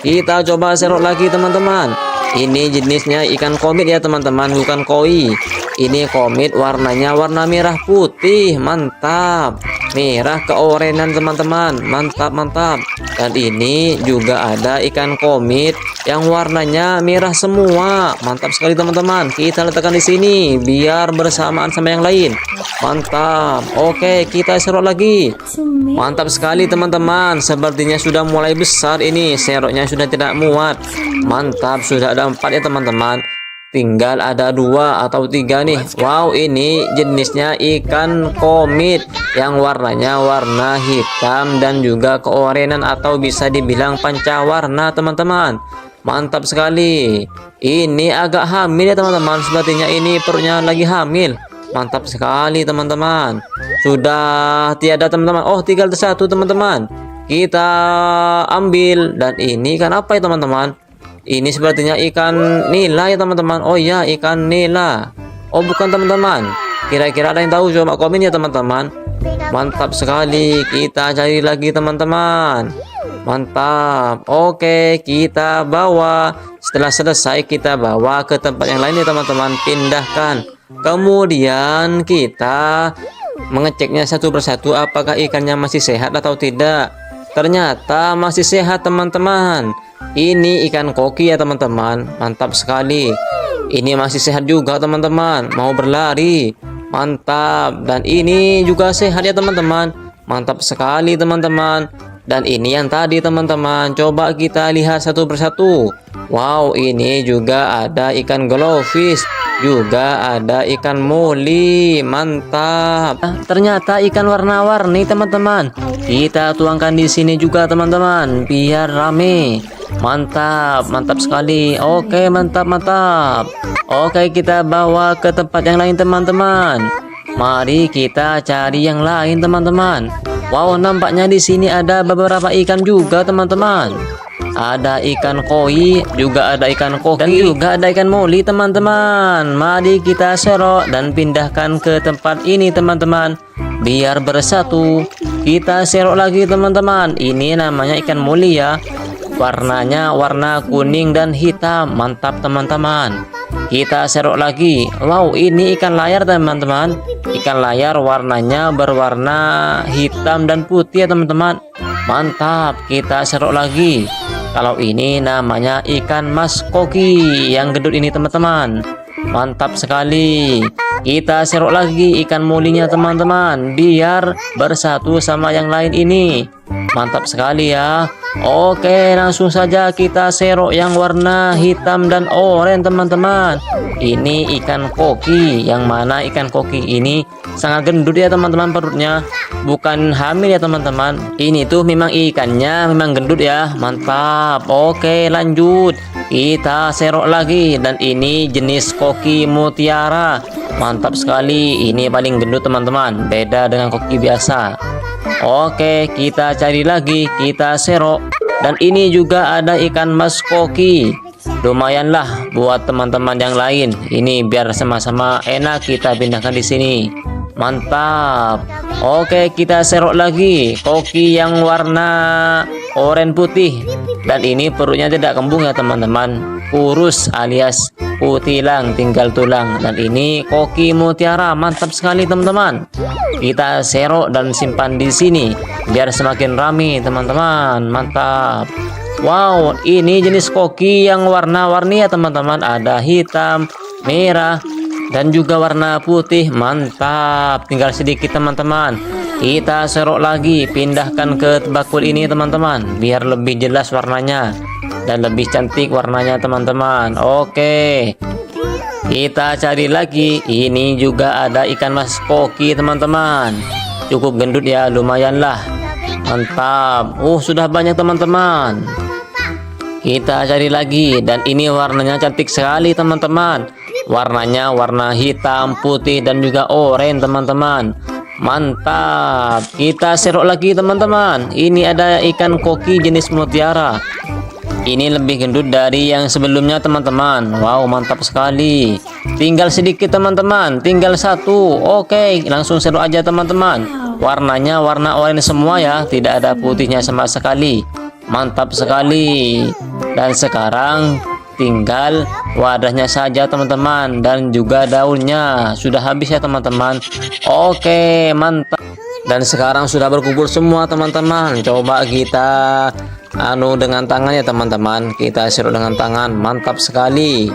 B: Kita coba serok lagi teman-teman. Ini jenisnya ikan komet ya teman-teman, bukan koi. Ini komet warnanya warna merah putih. Mantap. Merah keorenan teman-teman. Mantap, mantap. Dan ini juga ada ikan komet yang warnanya merah semua. Mantap sekali teman-teman. Kita letakkan di sini biar bersamaan sama yang lain. Mantap. Oke, kita serok lagi. Mantap sekali teman-teman. Sepertinya sudah mulai besar ini. Seroknya sudah tidak muat. Mantap, sudah ada 4 ya teman-teman. Tinggal ada 2 atau 3 nih. Wow, ini jenisnya ikan komet yang warnanya warna hitam dan juga keorenan atau bisa dibilang pancawarna teman-teman. Mantap sekali. Ini agak hamil ya teman-teman. Sepertinya ini perutnya lagi hamil. Mantap sekali teman-teman. Sudah tiada teman-teman. Oh, tinggal satu teman-teman. Kita ambil. Dan ini ikan apa ya teman-teman? Ini sepertinya ikan nila ya teman-teman. Oh iya, ikan nila. Oh bukan teman-teman. Kira-kira ada yang tahu? Coba komen ya teman-teman. Mantap sekali. Kita cari lagi teman-teman. Mantap. Oke, kita bawa. Setelah selesai kita bawa ke tempat yang lain ya teman-teman. Pindahkan. Kemudian kita mengeceknya satu persatu apakah ikannya masih sehat atau tidak. Ternyata masih sehat teman-teman. Ini ikan koki ya teman-teman. Mantap sekali. Ini masih sehat juga teman-teman. Mau berlari. Mantap. Dan ini juga sehat ya teman-teman. Mantap sekali teman-teman. Dan ini yang tadi teman-teman. Coba kita lihat satu persatu. Wow, ini juga ada ikan glowfish. Juga ada ikan moli. Mantap. Ternyata ikan warna-warni teman-teman. Kita tuangkan di sini juga teman-teman. Biar rame. Mantap, mantap sekali. Oke, mantap, mantap. Oke, kita bawa ke tempat yang lain teman-teman. Mari kita cari yang lain teman-teman. Wow, nampaknya di sini ada beberapa ikan juga teman-teman. Ada ikan koi, juga ada ikan koki, dan juga ada ikan moli teman-teman. Mari kita serok dan pindahkan ke tempat ini teman-teman. Biar bersatu. Kita serok lagi teman-teman. Ini namanya ikan moli ya. Warnanya warna kuning dan hitam. Mantap teman-teman. Kita serok lagi. Wow, ini ikan layar teman-teman. Ikan layar warnanya berwarna hitam dan putih ya teman-teman. Mantap. Kita serok lagi. Kalau ini namanya ikan mas koki yang gendut ini teman-teman. Mantap sekali. Kita serok lagi ikan molinya teman-teman. Biar bersatu sama yang lain ini. Mantap sekali ya. Oke, langsung saja kita serok yang warna hitam dan oranye teman-teman. Ini ikan koki. Yang mana ikan koki ini sangat gendut ya teman-teman perutnya. Bukan hamil ya teman-teman. Ini tuh memang ikannya memang gendut ya. Mantap. Oke, lanjut. Kita serok lagi. Dan ini jenis koki mutiara. Mantap sekali. Ini paling gendut teman-teman. Beda dengan koki biasa. Oke, kita cari lagi. Kita serok. Dan ini juga ada ikan mas koki. Lumayanlah buat teman-teman yang lain. Ini biar sama-sama enak kita pindahkan di sini. Mantap. Oke, kita serok lagi koki yang warna oranye putih. Dan ini perutnya tidak kembung ya teman-teman. Kurus alias putilang, tinggal tulang. Dan ini koki mutiara. Mantap sekali teman-teman. Kita serok dan simpan di sini biar semakin ramai teman-teman. Mantap. Wow, ini jenis koki yang warna-warni ya teman-teman. Ada hitam, merah, dan juga warna putih. Mantap. Tinggal sedikit teman-teman. Kita serok lagi, pindahkan ke bakul ini teman-teman, biar lebih jelas warnanya dan lebih cantik warnanya teman-teman. Oke, kita cari lagi. Ini juga ada ikan mas koki teman-teman. Cukup gendut ya, lumayanlah. Mantap. Sudah banyak teman-teman. Kita cari lagi. Dan ini warnanya cantik sekali teman-teman. Warnanya warna hitam, putih, dan juga oranye teman-teman. Mantap. Kita serok lagi teman-teman. Ini ada ikan koki jenis mutiara. Ini lebih gendut dari yang sebelumnya teman-teman. Wow, mantap sekali. Tinggal sedikit teman-teman. Tinggal satu. Oke, langsung serok aja teman-teman. Warnanya warna oranye semua ya. Tidak ada putihnya sama sekali. Mantap sekali. Dan sekarang tinggal wadahnya saja teman-teman. Dan juga daunnya. Sudah habis ya teman-teman. Oke, mantap. Dan sekarang sudah berkumpul semua teman-teman. Coba kita dengan tangan ya teman-teman. Kita serok dengan tangan. Mantap sekali.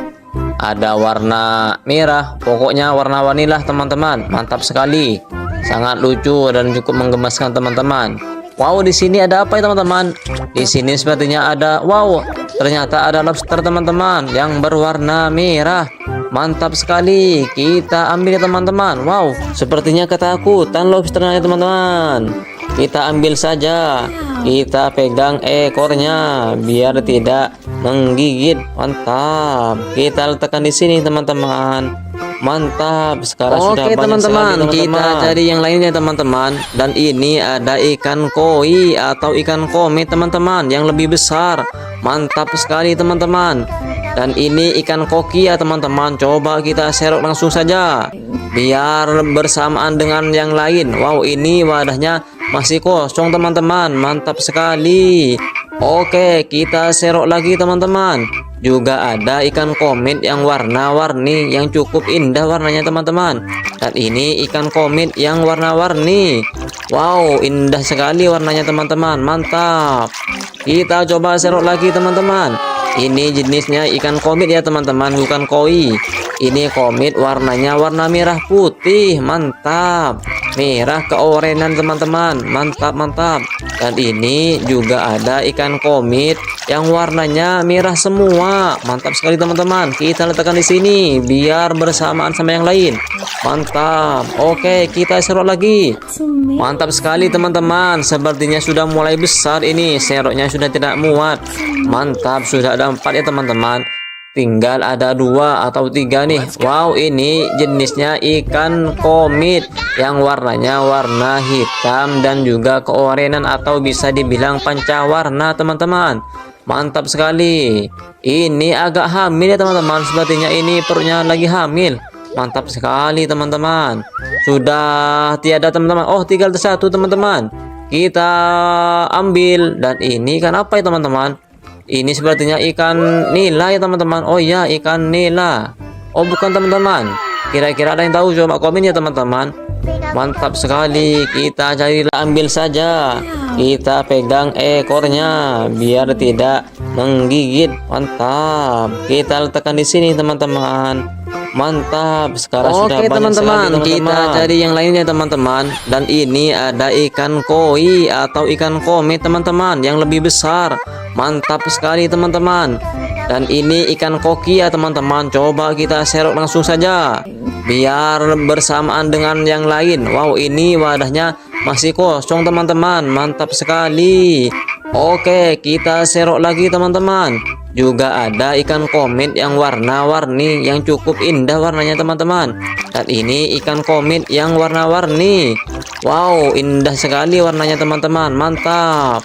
B: Ada warna merah. Pokoknya warna-warni lah teman-teman. Mantap sekali. Sangat lucu dan cukup menggemaskan teman-teman. Wow, di sini ada apa ya teman-teman? Di sini sepertinya ada, wow, ternyata ada lobster teman-teman yang berwarna merah. Mantap sekali. Kita ambil ya teman-teman. Wow, sepertinya ketakutan lobsternya ya teman-teman. Kita ambil saja. Kita pegang ekornya biar tidak menggigit. Mantap. Kita letakkan di sini teman-teman. Mantap. Sekarang sudah banyak
C: teman-teman,
B: sekali,
C: kita
B: cari yang lainnya teman-teman. Dan ini ada ikan koi atau ikan komet teman-teman yang lebih besar. Mantap sekali teman-teman. Dan ini ikan koki ya teman-teman. Coba kita serok langsung saja biar bersamaan dengan yang lain. Wow, ini wadahnya masih kosong teman-teman. Mantap sekali. Oke, kita serok lagi teman-teman. Juga ada ikan komet yang warna-warni yang cukup indah warnanya teman-teman. Dan ini ikan komet yang warna-warni. Wow, indah sekali warnanya teman-teman. Mantap. Kita coba serok lagi teman-teman. Ini jenisnya ikan komet ya teman-teman, bukan koi. Ini komet warnanya warna merah putih. Mantap. Merah keorenan teman-teman. Mantap, mantap. Dan ini juga ada ikan komet yang warnanya merah semua. Mantap sekali teman-teman. Kita letakkan di sini biar bersamaan sama yang lain. Mantap. Oke, kita serok lagi. Mantap sekali teman-teman. Sepertinya sudah mulai besar ini. Seroknya sudah tidak muat. Mantap, sudah ada 4 ya teman-teman. Tinggal ada 2 atau 3 nih. Wow, ini jenisnya ikan komet yang warnanya warna hitam dan juga keorenan atau bisa dibilang pancawarna teman-teman. Mantap sekali. Ini agak hamil ya teman-teman. Sepertinya ini perutnya lagi hamil. Mantap sekali teman-teman. Sudah tiada teman-teman. Oh, tinggal satu teman-teman. Kita ambil. Dan ini ikan apa ya teman-teman? Ini sepertinya ikan nila ya teman-teman. Oh ya, ikan nila. Oh, bukan teman-teman. Kira-kira ada yang tahu? Coba komen ya teman-teman. Mantap sekali. Kita cari, ambil saja. Kita pegang ekornya biar tidak menggigit. Mantap. Kita letakkan di sini teman-teman. Mantap. Sekarang sudah banyak
C: teman-teman,
B: sekali,
C: kita
B: cari yang lainnya teman-teman. Dan ini ada ikan koi atau ikan komet teman-teman yang lebih besar. Mantap sekali teman-teman. Dan ini ikan koki ya teman-teman. Coba kita serok langsung saja biar bersamaan dengan yang lain. Wow, ini wadahnya masih kosong teman-teman. Mantap sekali. Oke, kita serok lagi teman-teman. Juga ada ikan komet yang warna-warni yang cukup indah warnanya teman-teman. Dan ini ikan komet yang warna-warni. Wow, indah sekali warnanya teman-teman. Mantap.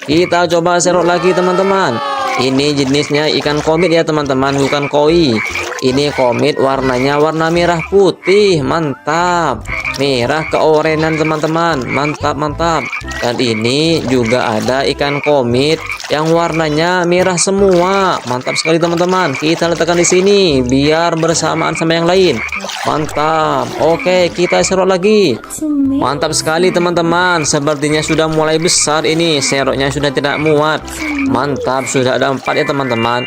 B: Kita coba serok lagi teman-teman. Ini jenisnya ikan komet ya teman-teman, bukan koi. Ini komet warnanya warna merah putih. Mantap. Merah keorenan teman-teman. Mantap, mantap. Dan ini juga ada ikan komet yang warnanya merah semua. Mantap sekali teman-teman. Kita letakkan di sini biar bersamaan sama yang lain. Mantap. Oke, kita serok lagi. Mantap sekali teman-teman. Sepertinya sudah mulai besar ini. Seroknya sudah tidak muat. Mantap, sudah ada 4 ya teman-teman.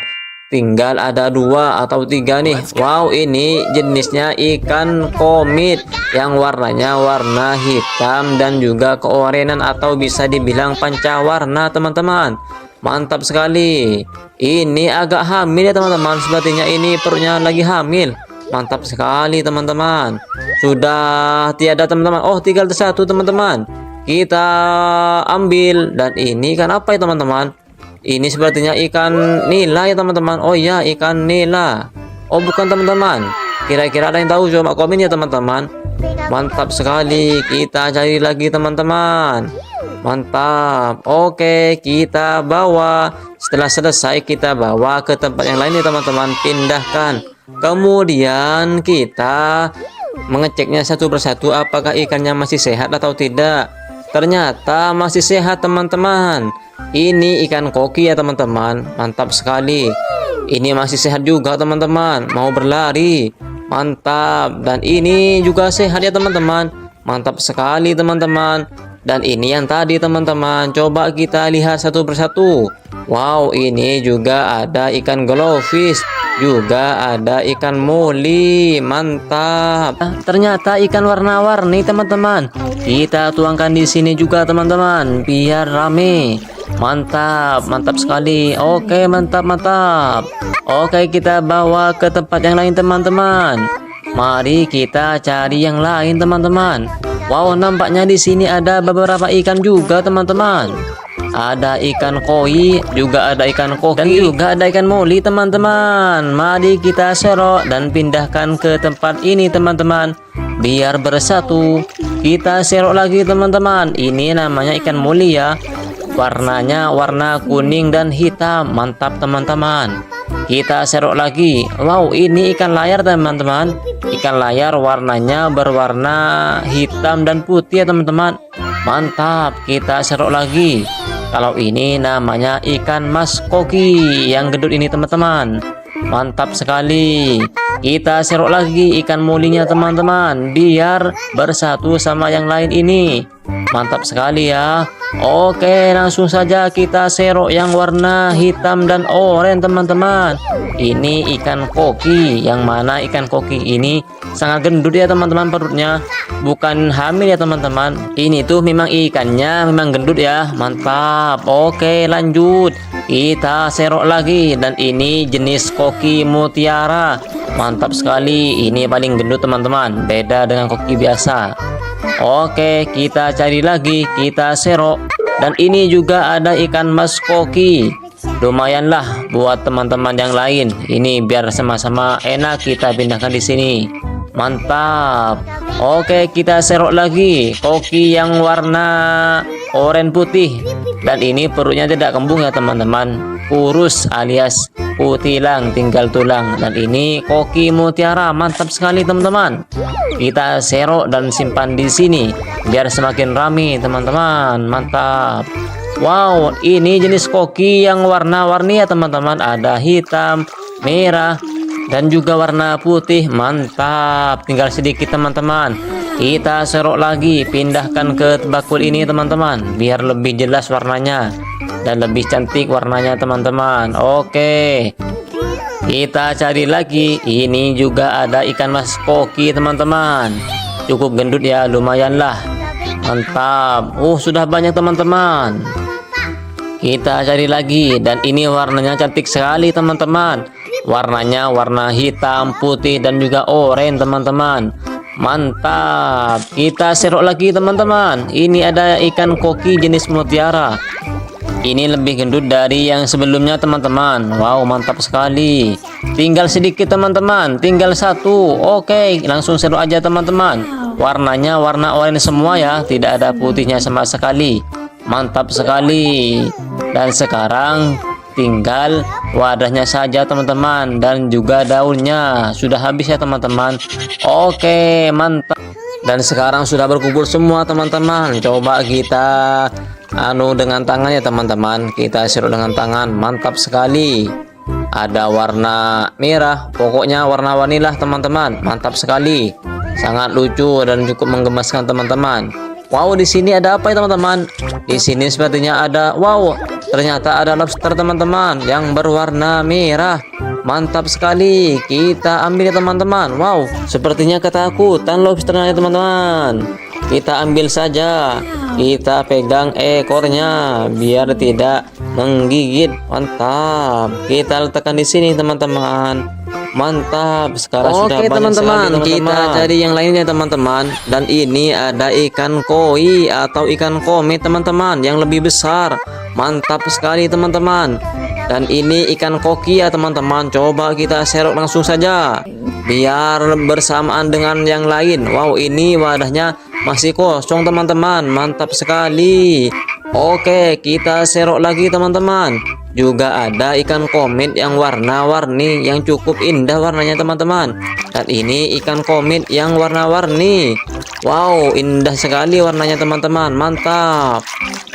B: Tinggal ada 2 atau 3 nih. Wow, ini jenisnya ikan komet yang warnanya warna hitam dan juga keorenan atau bisa dibilang pancawarna teman-teman. Mantap sekali. Ini agak hamil ya teman-teman. Sepertinya ini perutnya lagi hamil. Mantap sekali teman-teman. Sudah tiada teman-teman. Oh, tinggal satu teman-teman. Kita ambil. Dan ini ikan apa ya teman-teman? Ini sepertinya ikan nila ya teman-teman. Oh ya, ikan nila. Oh, bukan teman-teman. Kira-kira ada yang tahu? Coba komen ya teman-teman. Mantap sekali. Kita cari lagi teman-teman. Mantap. Oke, kita bawa. Setelah selesai kita bawa ke tempat yang lain ya teman-teman. Pindahkan. Kemudian kita mengeceknya satu persatu apakah ikannya masih sehat atau tidak. Ternyata masih sehat teman-teman. Ini ikan koki ya teman-teman. Mantap sekali. Ini masih sehat juga teman-teman. Mau berlari. Mantap. Dan ini juga sehat ya teman-teman. Mantap sekali teman-teman. Dan ini yang tadi teman-teman. Coba kita lihat satu persatu. Wow, ini juga ada ikan glowfish. Juga ada ikan moli. Mantap.
A: Ternyata ikan warna-warni teman-teman. Kita tuangkan di sini juga teman-teman biar rame. Mantap, mantap sekali. Oke, mantap, mantap. Oke, kita bawa ke tempat yang lain teman-teman. Mari kita cari yang lain teman-teman. Wow, nampaknya di sini ada beberapa ikan juga teman-teman. ada ikan koi, juga ada ikan koki, dan juga ada ikan moli teman-teman. Mari kita serok dan pindahkan ke tempat ini teman-teman, biar bersatu. Kita serok lagi teman-teman. Ini namanya ikan moli ya. Warnanya warna kuning dan hitam. Mantap teman-teman. Kita serok lagi. Wow, ini ikan layar teman-teman. Ikan layar warnanya berwarna hitam dan putih ya teman-teman. Mantap. Kita serok lagi. Kalau ini namanya ikan mas koki yang gendut ini teman-teman. Mantap sekali. Kita serok lagi ikan molinya teman-teman, biar bersatu sama yang lain ini. Mantap sekali ya. Oke, langsung saja kita serok yang warna hitam dan oranye teman-teman. Ini ikan koki, yang mana ikan koki ini sangat gendut ya teman-teman perutnya. Bukan hamil ya teman-teman. Ini tuh memang ikannya memang gendut ya. Mantap. Oke, lanjut. Kita serok lagi, dan ini jenis koki mutiara. Mantap sekali. Ini paling gendut teman-teman. Beda dengan koki biasa. Oke, kita cari lagi, kita serok. Dan ini juga ada ikan mas koki. Lumayanlah buat teman-teman yang lain. Ini biar sama-sama enak kita pindahkan di sini. Mantap. Oke, kita serok lagi koki yang warna oranye putih. Dan ini perutnya tidak kembung ya teman-teman. Kurus alias putilang, tinggal tulang. Dan ini koki mutiara. Mantap sekali teman-teman. Kita serok dan simpan di sini biar semakin rame teman-teman. Mantap. Wow, ini jenis koki yang warna-warni ya teman-teman. Ada hitam, merah, dan juga warna putih. Mantap. Tinggal sedikit teman-teman. Kita serok lagi, pindahkan ke bakul ini teman-teman, biar lebih jelas warnanya dan lebih cantik warnanya teman-teman. Oke, kita cari lagi. Ini juga ada ikan mas koki teman-teman. Cukup gendut ya, lumayanlah. Mantap. Sudah banyak teman-teman. Kita cari lagi, dan ini warnanya cantik sekali teman-teman. Warnanya warna hitam, putih, dan juga oranye teman-teman. Mantap. Kita serok lagi teman-teman. Ini ada ikan koki jenis mutiara. Ini lebih gendut dari yang sebelumnya teman-teman. Wow, mantap sekali. Tinggal sedikit teman-teman, tinggal satu. Oke, langsung serok aja teman-teman. Warnanya warna oranye semua ya, tidak ada putihnya sama sekali. Mantap sekali. Dan sekarang tinggal wadahnya saja teman-teman, dan juga daunnya. Sudah habis ya teman-teman. Oke, mantap. Dan sekarang sudah berkumpul semua teman-teman. Coba kita dengan tangan ya teman-teman. Kita serok dengan tangan. Mantap sekali. Ada warna merah, pokoknya warna-warni lah teman-teman. Mantap sekali. Sangat lucu dan cukup menggemaskan teman-teman. Wow, di sini ada apa ya teman-teman? Di sini sepertinya ada, wow, ternyata ada lobster teman-teman yang berwarna merah. Mantap sekali. Kita ambil ya teman-teman. Wow, sepertinya ketakutan lobsternya ya teman-teman. Kita ambil saja. Kita pegang ekornya biar tidak menggigit. Mantap. Kita letakkan di sini teman-teman. Mantap. Sekarang sudah banyak
B: teman-teman,
A: sekali,
B: kita cari yang lainnya teman-teman. Dan ini ada ikan koi atau ikan komet teman-teman yang lebih besar. Mantap sekali teman-teman. Dan ini ikan koki ya teman-teman. Coba kita serok langsung saja biar bersamaan dengan yang lain. Wow, ini wadahnya masih kosong teman-teman. Mantap sekali. Oke, kita serok lagi teman-teman. Juga ada ikan komet yang warna-warni yang cukup indah warnanya teman-teman. Dan ini ikan komet yang warna-warni. Wow, indah sekali warnanya teman-teman. Mantap.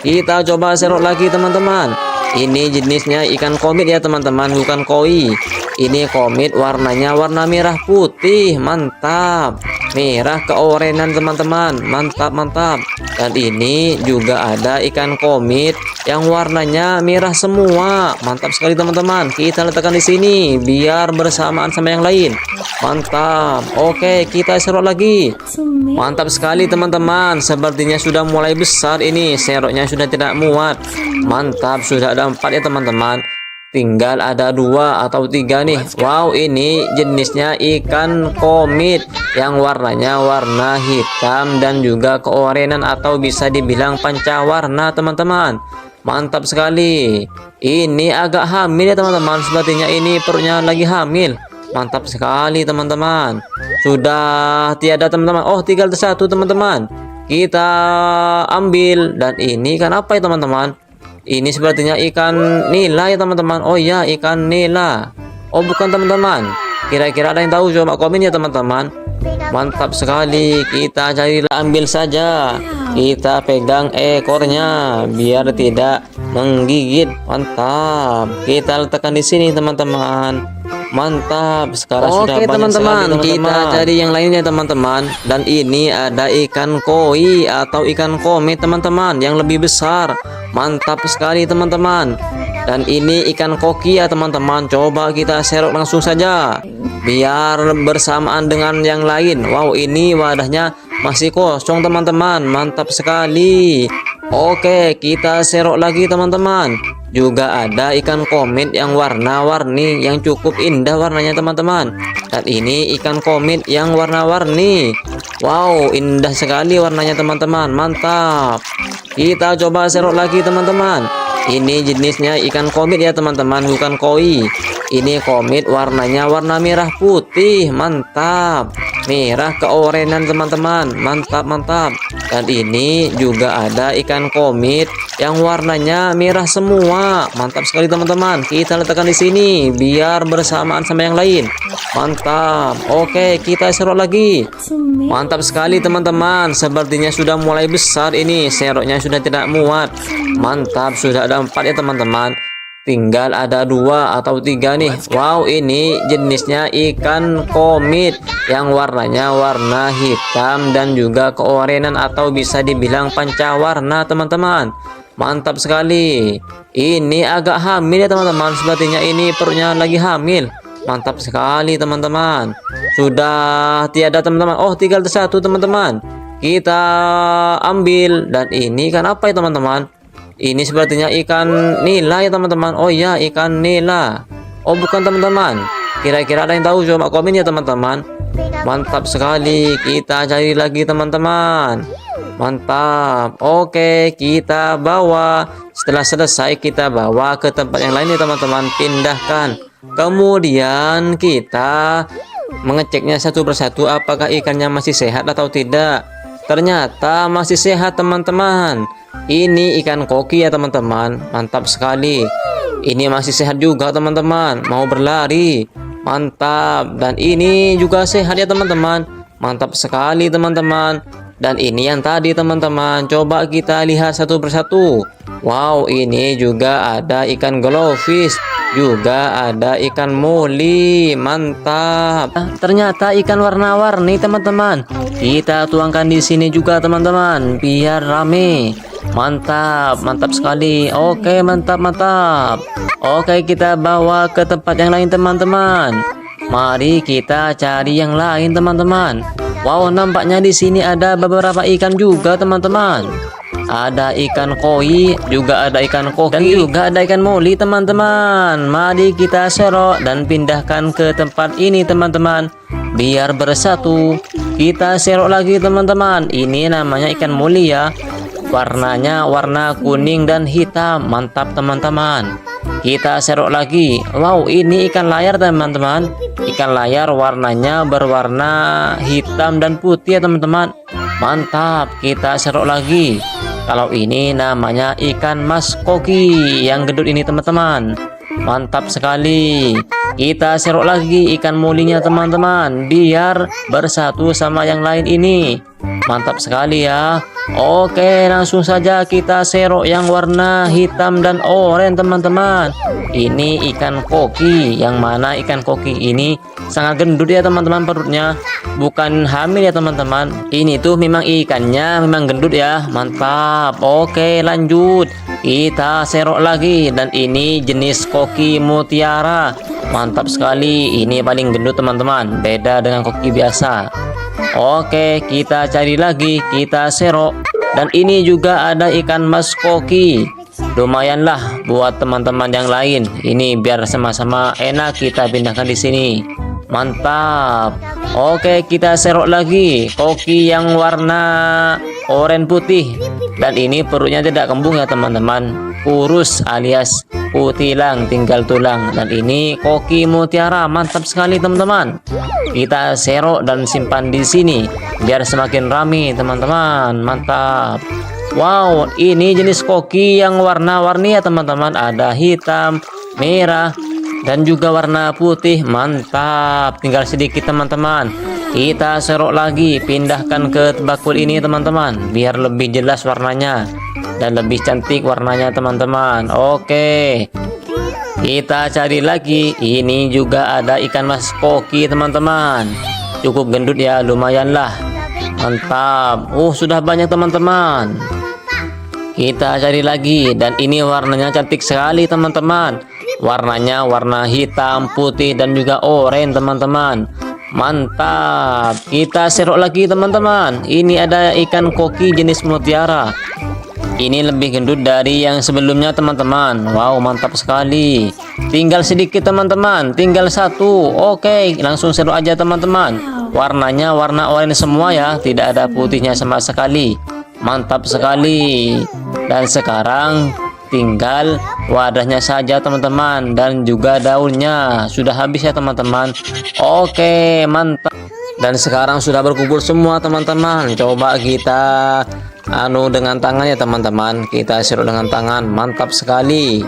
B: Kita coba serok lagi teman-teman. Ini jenisnya ikan komet ya teman-teman, bukan koi. Ini komet warnanya warna merah putih. Mantap. Merah keorenan teman-teman. Mantap, mantap. Dan ini juga ada ikan komet yang warnanya merah semua. Mantap sekali teman-teman. Kita letakkan di sini biar bersamaan sama yang lain. Mantap. Oke, kita serok lagi. Mantap sekali teman-teman. Sepertinya sudah mulai besar ini. Seroknya sudah tidak muat. Mantap, sudah ada 4 ya teman-teman. Tinggal ada 2 atau 3 nih. Wow, ini jenisnya ikan komet yang warnanya warna hitam dan juga keorenan atau bisa dibilang pancawarna teman-teman. Mantap sekali. Ini agak hamil ya teman-teman. Sepertinya ini perutnya lagi hamil. Mantap sekali teman-teman. Sudah tiada teman-teman. Oh, tinggal satu teman-teman. Kita ambil. Dan ini ikan apa ya teman-teman? Ini sepertinya ikan nila ya teman-teman. Oh ya, ikan nila. Oh bukan teman-teman. Kira-kira ada yang tahu? Coba komen ya teman-teman. Mantap sekali. Kita cari, ambil saja. Kita pegang ekornya biar tidak menggigit. Mantap. Kita letakkan di sini teman-teman. Mantap. Sekarang sudah banyak teman-teman.
A: sekali,
B: Kita cari yang lainnya teman-teman. Dan ini ada ikan koi atau ikan komet teman-teman yang lebih besar. Mantap sekali teman-teman. Dan ini ikan koki ya teman-teman. Coba kita serok langsung saja biar bersamaan dengan yang lain. Wow, ini wadahnya masih kosong teman-teman. Mantap sekali. Oke, kita serok lagi teman-teman. Juga ada ikan komet yang warna-warni yang cukup indah warnanya teman-teman. Dan ini ikan komet yang warna-warni. Wow, indah sekali warnanya teman-teman. Mantap. Kita coba serok lagi teman-teman. Ini jenisnya ikan komet ya teman-teman, bukan koi. Ini komet warnanya warna merah putih. Mantap. Merah keorenan teman-teman. Mantap, mantap. Dan ini juga ada ikan komet yang warnanya merah semua. Mantap sekali teman-teman. Kita letakkan di sini biar bersamaan sama yang lain. Mantap. Oke, kita serok lagi. Mantap sekali teman-teman. Sepertinya sudah mulai besar ini. Seroknya sudah tidak muat. Mantap, sudah ada 4 ya teman-teman. Tinggal ada 2 atau 3 nih. Wow, ini jenisnya ikan komet yang warnanya warna hitam dan juga keorenan atau bisa dibilang pancawarna teman-teman. Mantap sekali. Ini agak hamil ya teman-teman. Sepertinya ini perutnya lagi hamil. Mantap sekali teman-teman. Sudah tiada teman-teman. Oh, tinggal satu teman-teman. Kita ambil. Dan ini ikan apa ya teman-teman? Ini sepertinya ikan nila ya teman-teman. Oh ya, ikan nila. Oh bukan teman-teman. Kira-kira ada yang tahu? Coba komen ya teman-teman. Mantap sekali. Kita cari lagi teman-teman. Mantap. Oke, kita bawa. Setelah selesai kita bawa ke tempat yang lain ya teman-teman. Pindahkan. Kemudian kita mengeceknya satu persatu apakah ikannya masih sehat atau tidak. Ternyata masih sehat teman-teman. Ini ikan koki ya teman-teman. Mantap sekali. Ini masih sehat juga teman-teman. Mau berlari. Mantap. Dan ini juga sehat ya teman-teman. Mantap sekali teman-teman. Dan ini yang tadi teman-teman. Coba kita lihat satu persatu. Wow, ini juga ada ikan glowfish. Juga ada ikan moli. Mantap. Ternyata ikan warna-warni teman-teman. Kita tuangkan di sini juga teman-teman biar rame. Mantap, mantap sekali. Oke, mantap, mantap. Oke, kita bawa ke tempat yang lain teman-teman. Mari kita cari yang lain teman-teman. Wow, nampaknya di sini ada beberapa ikan juga teman-teman. Ada ikan koi, juga ada ikan koki, dan juga ada ikan moli teman-teman. Mari kita serok dan pindahkan ke tempat ini teman-teman biar bersatu. Kita serok lagi teman-teman. Ini namanya ikan moli ya. Warnanya warna kuning dan hitam. Mantap teman-teman. Kita serok lagi. Wow, ini ikan layar teman-teman. Ikan layar warnanya berwarna hitam dan putih ya teman-teman. Mantap. Kita serok lagi. Kalau ini namanya ikan mas koki yang gendut ini teman-teman. Mantap sekali. Kita serok lagi ikan molinya teman-teman biar bersatu sama yang lain ini. Mantap sekali ya. Oke, langsung saja kita serok yang warna hitam dan oranye teman-teman. Ini ikan koki. Yang mana ikan koki ini sangat gendut ya teman-teman perutnya. Bukan hamil ya teman-teman. Ini tuh memang ikannya memang gendut ya. Mantap. Oke, lanjut. Kita serok lagi. Dan ini jenis koki mutiara. Mantap sekali. Ini paling gendut teman-teman. Beda dengan koki biasa. Oke, kita cari lagi. Kita serok. Dan ini juga ada ikan mas koki. Lumayanlah buat teman-teman yang lain. Ini biar sama-sama enak kita pindahkan di sini. Mantap. Oke, kita serok lagi. Koki yang warna oranye putih. Dan ini perutnya tidak kembung ya teman-teman.
A: kurus alias putih lang, tinggal tulang. Dan ini koki mutiara, mantap sekali teman-teman. Kita serok dan simpan di sini biar semakin rame teman-teman. Mantap. Wow, ini jenis koki yang warna-warni ya teman-teman. Ada hitam, merah, dan juga warna putih. Mantap. Tinggal sedikit teman-teman. Kita serok lagi, pindahkan ke bakul ini teman-teman, biar lebih jelas warnanya dan lebih cantik warnanya teman-teman. Oke, kita cari lagi. Ini juga ada ikan mas koki teman-teman. Cukup gendut ya, lumayan lah. Mantap. Sudah banyak teman-teman. Kita cari lagi, dan ini warnanya cantik sekali teman-teman. Warnanya warna hitam, putih, dan juga oranye teman-teman. Mantap. Kita serok lagi teman-teman. Ini ada ikan koki jenis mutiara. Ini lebih gendut dari yang sebelumnya teman-teman. Wow, mantap sekali. Tinggal sedikit teman-teman, tinggal satu. Oke, langsung serok aja teman-teman. Warnanya warna oranye semua ya, tidak ada putihnya sama sekali. Mantap sekali. Dan sekarang tinggal wadahnya saja teman-teman, dan juga daunnya. Sudah habis ya teman-teman. Oke, mantap. Dan sekarang sudah berkumpul semua teman-teman. Coba kita dengan tangan ya teman-teman. Kita serok dengan tangan. Mantap sekali.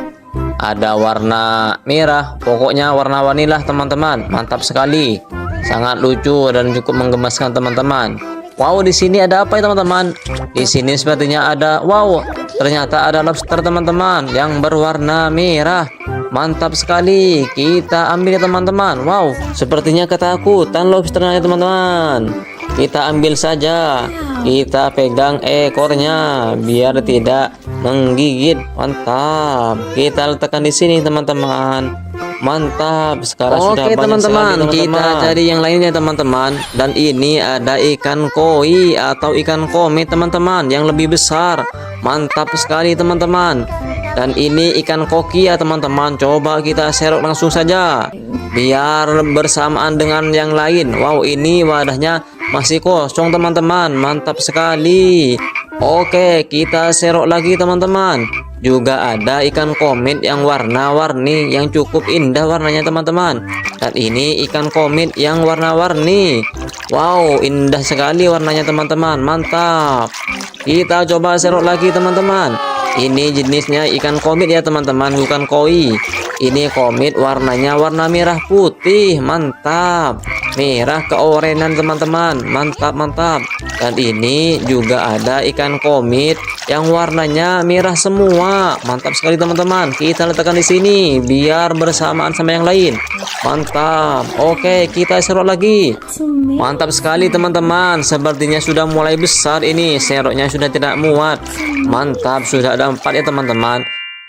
A: Ada warna merah, pokoknya warna-warni lah teman-teman. Mantap sekali. Sangat lucu dan cukup menggemaskan teman-teman. Wow, di sini ada apa ya teman-teman? Di sini sepertinya ada, wow, ternyata ada lobster teman-teman yang berwarna merah. Mantap sekali. Kita ambil ya teman-teman. Wow, sepertinya ketakutan lobsternya ya teman-teman. Kita ambil saja. Kita pegang ekornya biar tidak menggigit. Mantap. Kita letakkan di sini teman-teman. Mantap. Sekarang sudah banyak
B: teman-teman,
A: sekali,
B: kita cari yang lainnya teman-teman. Dan ini ada ikan koi atau ikan komet teman-teman yang lebih besar. Mantap sekali teman-teman. Dan ini ikan koki ya teman-teman. Coba kita serok langsung saja biar bersamaan dengan yang lain. Wow, ini wadahnya masih kosong teman-teman. Mantap sekali. Oke, kita serok lagi teman-teman. Juga ada ikan komet yang warna-warni yang cukup indah warnanya teman-teman. Dan ini ikan komet yang warna-warni. Wow, indah sekali warnanya teman-teman. Mantap. Kita coba serok lagi teman-teman. Ini jenisnya ikan komet ya teman-teman, bukan koi. Ini komet warnanya warna merah putih. Mantap. Merah keorenan teman-teman. Mantap, mantap. Dan ini juga ada ikan komet yang warnanya merah semua. Mantap sekali teman-teman. Kita letakkan di sini biar bersamaan sama yang lain. Mantap. Oke, kita serok lagi. Mantap sekali teman-teman. Sepertinya sudah mulai besar ini. Seroknya sudah tidak muat. Mantap, sudah ada 4 ya teman-teman.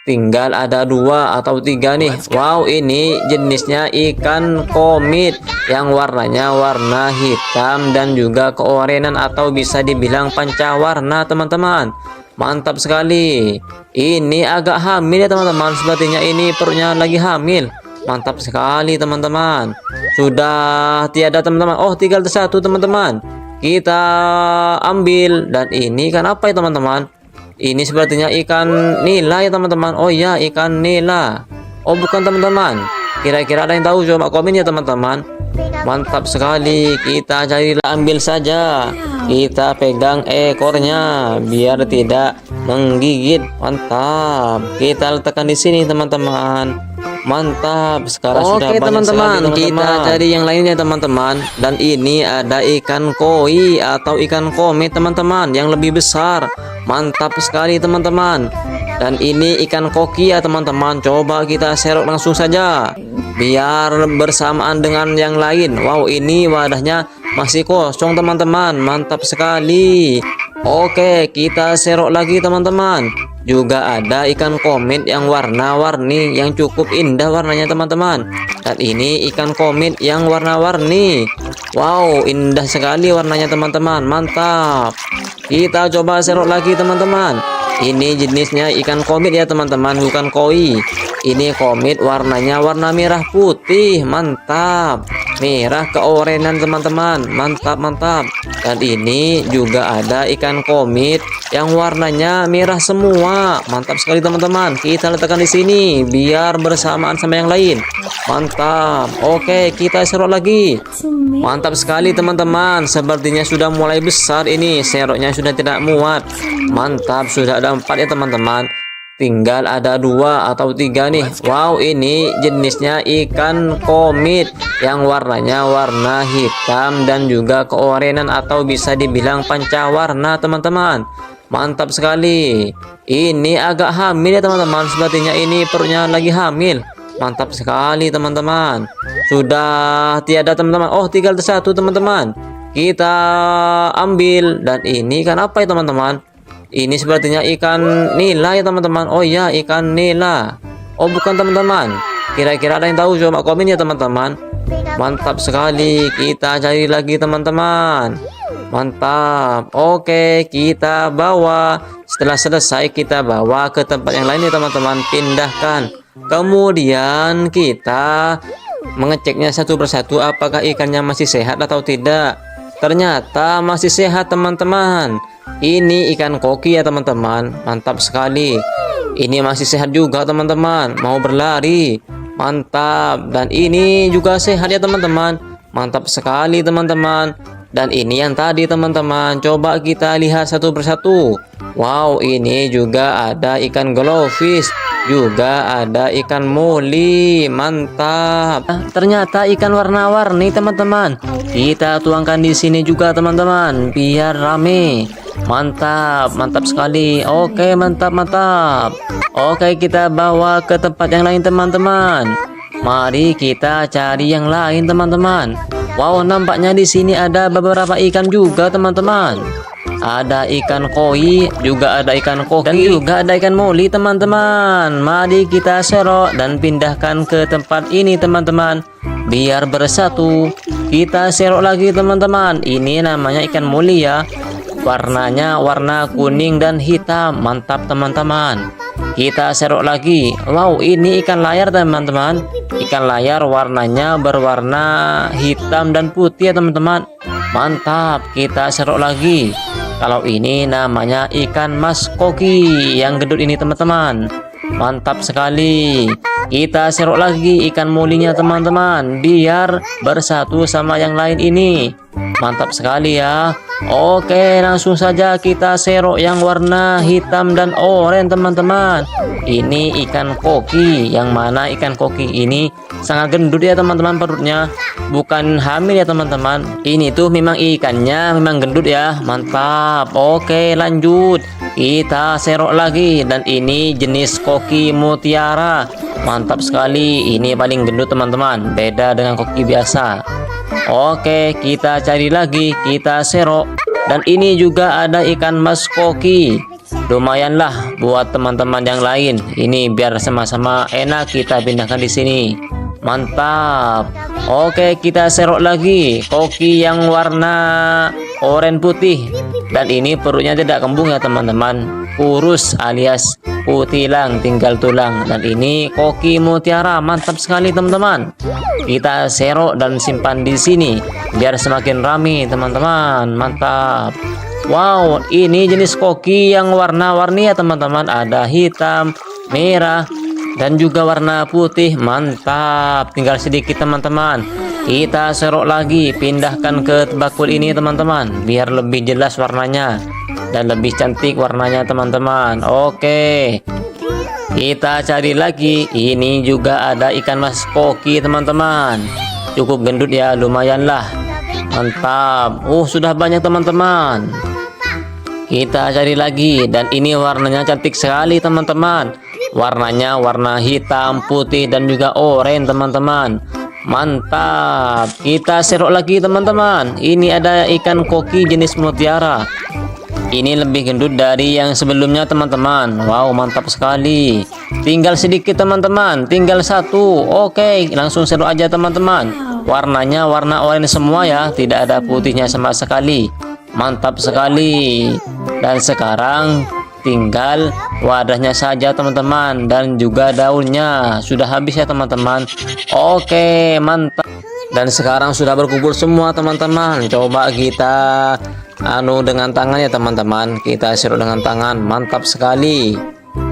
B: Tinggal ada 2 atau 3 nih. Wow, ini jenisnya ikan komet yang warnanya warna hitam dan juga keorenan atau bisa dibilang pancawarna teman-teman. Mantap sekali. Ini agak hamil ya teman-teman. Sepertinya ini perutnya lagi hamil. Mantap sekali teman-teman. Sudah tiada teman-teman. Oh, tinggal satu teman-teman. Kita ambil. Dan ini ikan apa ya teman-teman? Ini sepertinya ikan nila ya teman-teman. Oh ya, ikan nila. Oh, bukan teman-teman. Kira-kira ada yang tahu? Coba komen ya teman-teman. Mantap sekali. Kita cari, ambil saja. Kita pegang ekornya biar tidak menggigit. Mantap. Kita letakkan di sini teman-teman. Mantap. Sekarang sudah banyak teman-teman,
A: sekali,
B: kita cari yang lainnya teman-teman. Dan ini ada ikan koi atau ikan komet teman-teman yang lebih besar. Mantap sekali teman-teman. Dan ini ikan koki ya teman-teman. Coba kita serok langsung saja biar bersamaan dengan yang lain. Wow, ini wadahnya masih kosong teman-teman. Mantap sekali. Oke, kita serok lagi teman-teman. Juga ada ikan komet yang warna-warni yang cukup indah warnanya teman-teman. Dan ini ikan komet yang warna-warni. Wow, indah sekali warnanya teman-teman. Mantap. Kita coba serok lagi teman-teman. Ini jenisnya ikan komet ya teman-teman, bukan koi. Ini komet warnanya warna merah putih. Mantap. merah keorenan teman-teman. Mantap mantap. Dan ini juga ada ikan komit yang warnanya merah semua. Mantap sekali teman-teman. Kita letakkan di sini biar bersamaan sama yang lain. Mantap. Oke, kita serok lagi. Mantap sekali teman-teman. Sepertinya sudah mulai besar ini. Seroknya sudah tidak muat. Mantap, sudah ada 4 ya teman-teman. Tinggal ada 2 atau 3 nih. Wow, ini jenisnya ikan komit yang warnanya warna hitam dan juga keorenan atau bisa dibilang pancawarna teman-teman. Mantap sekali. Ini agak hamil ya teman-teman. Sepertinya ini perutnya lagi hamil. Mantap sekali teman-teman. Sudah tiada teman-teman. Oh, tinggal satu teman-teman. Kita ambil. Dan ini kan apa ya teman-teman? Ini sepertinya ikan nila ya teman-teman. Oh iya, ikan nila. Oh bukan teman-teman. Kira-kira ada yang tahu? Coba komen ya teman-teman. Mantap sekali. Kita cari lagi teman-teman. Mantap. Oke, kita bawa. Setelah selesai kita bawa ke tempat yang lain ya teman-teman. Pindahkan. Kemudian kita mengeceknya satu persatu apakah ikannya masih sehat atau tidak. Ternyata masih sehat teman-teman. Ini ikan koki ya teman-teman. Mantap sekali. Ini masih sehat juga teman-teman. Mau berlari. Mantap. Dan ini juga sehat ya teman-teman. Mantap sekali teman-teman. Dan ini yang tadi teman-teman. Coba kita lihat satu persatu. Wow, ini juga ada ikan glowfish. Juga ada ikan moli. Mantap. Ternyata ikan warna-warni teman-teman. Kita tuangkan di sini juga teman-teman biar rame. Mantap, mantap sekali. Oke, mantap, mantap. Oke, kita bawa ke tempat yang lain teman-teman. Mari kita cari yang lain teman-teman. Wow, nampaknya di sini ada beberapa ikan juga teman-teman. Ada ikan koi, juga ada ikan koki, dan juga ada ikan moli teman-teman. Mari kita serok dan pindahkan ke tempat ini teman-teman biar bersatu. Kita serok lagi teman-teman. Ini namanya ikan moli ya. Warnanya warna kuning dan hitam. Mantap teman-teman. Kita serok lagi. Wow, ini ikan layar teman-teman. Ikan layar warnanya berwarna hitam dan putih ya teman-teman. Mantap. Kita serok lagi. Kalau ini namanya ikan mas koki yang gendut ini teman-teman. Mantap sekali. Kita serok lagi ikan molinya teman-teman biar bersatu sama yang lain ini. Mantap sekali ya. Oke, langsung saja kita serok yang warna hitam dan oranye teman-teman. Ini ikan koki, yang mana ikan koki ini sangat gendut ya teman-teman perutnya. Bukan hamil ya teman-teman. Ini tuh memang ikannya memang gendut ya. Mantap. Oke, lanjut. Kita serok lagi dan ini jenis koki mutiara. Mantap sekali. Ini paling gendut teman-teman. Beda dengan koki biasa. Oke, kita cari lagi, kita serok. Dan ini juga ada ikan mas koki. Lumayanlah buat teman-teman yang lain. Ini biar sama-sama enak kita pindahkan di sini. Mantap. Oke, kita serok lagi koki yang warna oranye putih. Dan ini perutnya tidak kembung ya teman-teman. Kurus alias putilang, tinggal tulang. Dan ini koki mutiara. Mantap sekali teman-teman. Kita serok dan simpan di sini biar semakin ramai teman-teman. Mantap. Wow, ini jenis koki yang warna-warni ya teman-teman. Ada hitam, merah, dan juga warna putih. Mantap. Tinggal sedikit teman-teman. Kita serok lagi, pindahkan ke bakul ini teman-teman biar lebih jelas warnanya dan lebih cantik warnanya teman-teman. Oke, kita cari lagi. Ini juga ada ikan mas koki teman-teman. Cukup gendut ya, lumayan lah. Mantap. Sudah banyak teman-teman. Kita cari lagi dan ini warnanya cantik sekali teman-teman. Warnanya warna hitam, putih, dan juga oranye teman-teman. Mantap. Kita serok lagi teman-teman. Ini ada ikan koki jenis mutiara. Ini lebih gendut dari yang sebelumnya teman-teman. Wow, mantap sekali. Tinggal sedikit teman-teman. Tinggal satu. Oke, langsung serok aja teman-teman. Warnanya warna oranye semua ya. Tidak ada putihnya sama sekali. Mantap sekali. Dan sekarang tinggal wadahnya saja teman-teman dan juga daunnya. Sudah habis ya teman-teman. Oke, mantap. Dan sekarang sudah berkumpul semua teman-teman. Coba kita dengan tangan ya teman-teman. Kita serut dengan tangan. Mantap sekali.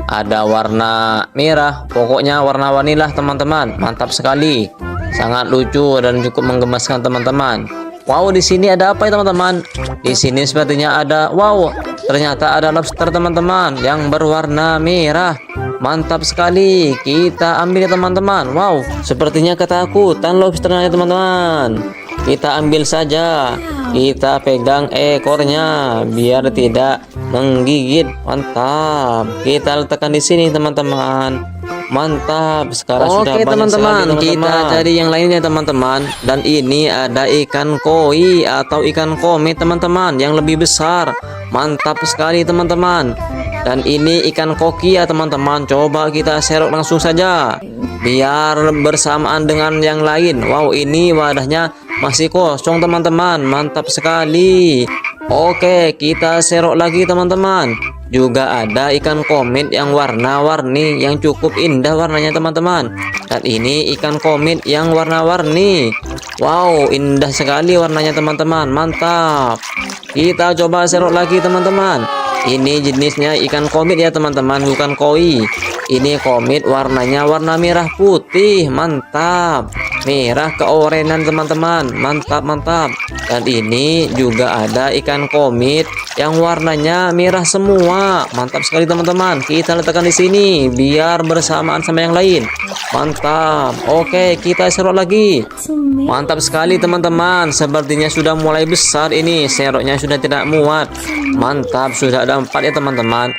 B: Ada warna merah. Pokoknya warna-warni lah teman-teman. Mantap sekali. Sangat lucu dan cukup menggemaskan teman-teman. Wow, di sini ada apa ya teman-teman? Di sini sepertinya ada, wow, ternyata ada lobster teman-teman yang berwarna merah. Mantap sekali. Kita ambil ya teman-teman. Wow, sepertinya ketakutan lobsternya ya teman-teman. Kita ambil saja. Kita pegang ekornya biar tidak menggigit. Mantap. Kita letakkan di sini teman-teman. Mantap. Sekarang sudah banyak
C: teman-teman,
B: sekali,
C: kita cari yang lainnya teman-teman. Dan ini ada ikan koi atau ikan komet teman-teman yang lebih besar. Mantap sekali teman-teman. Dan ini ikan koki ya teman-teman. Coba kita serok langsung saja biar bersamaan dengan yang lain. Wow, ini wadahnya masih kosong teman-teman. Mantap sekali. Oke, kita serok lagi teman-teman. Juga ada ikan komet yang warna-warni yang cukup indah warnanya teman-teman. Dan ini ikan komet yang warna-warni. Wow, indah sekali warnanya teman-teman. Mantap. Kita coba serok lagi teman-teman. Ini jenisnya ikan komet ya teman-teman, bukan koi. Ini komet warnanya warna merah putih. Mantap. Merah keorenan teman-teman. Mantap, mantap. Dan ini juga ada ikan komet yang warnanya merah semua. Mantap sekali teman-teman. Kita letakkan di sini biar bersamaan sama yang lain. Mantap. Oke, kita serok lagi. Mantap sekali teman-teman. Sepertinya sudah mulai besar ini. Seroknya sudah tidak muat. Mantap, sudah ada 4 ya teman-teman.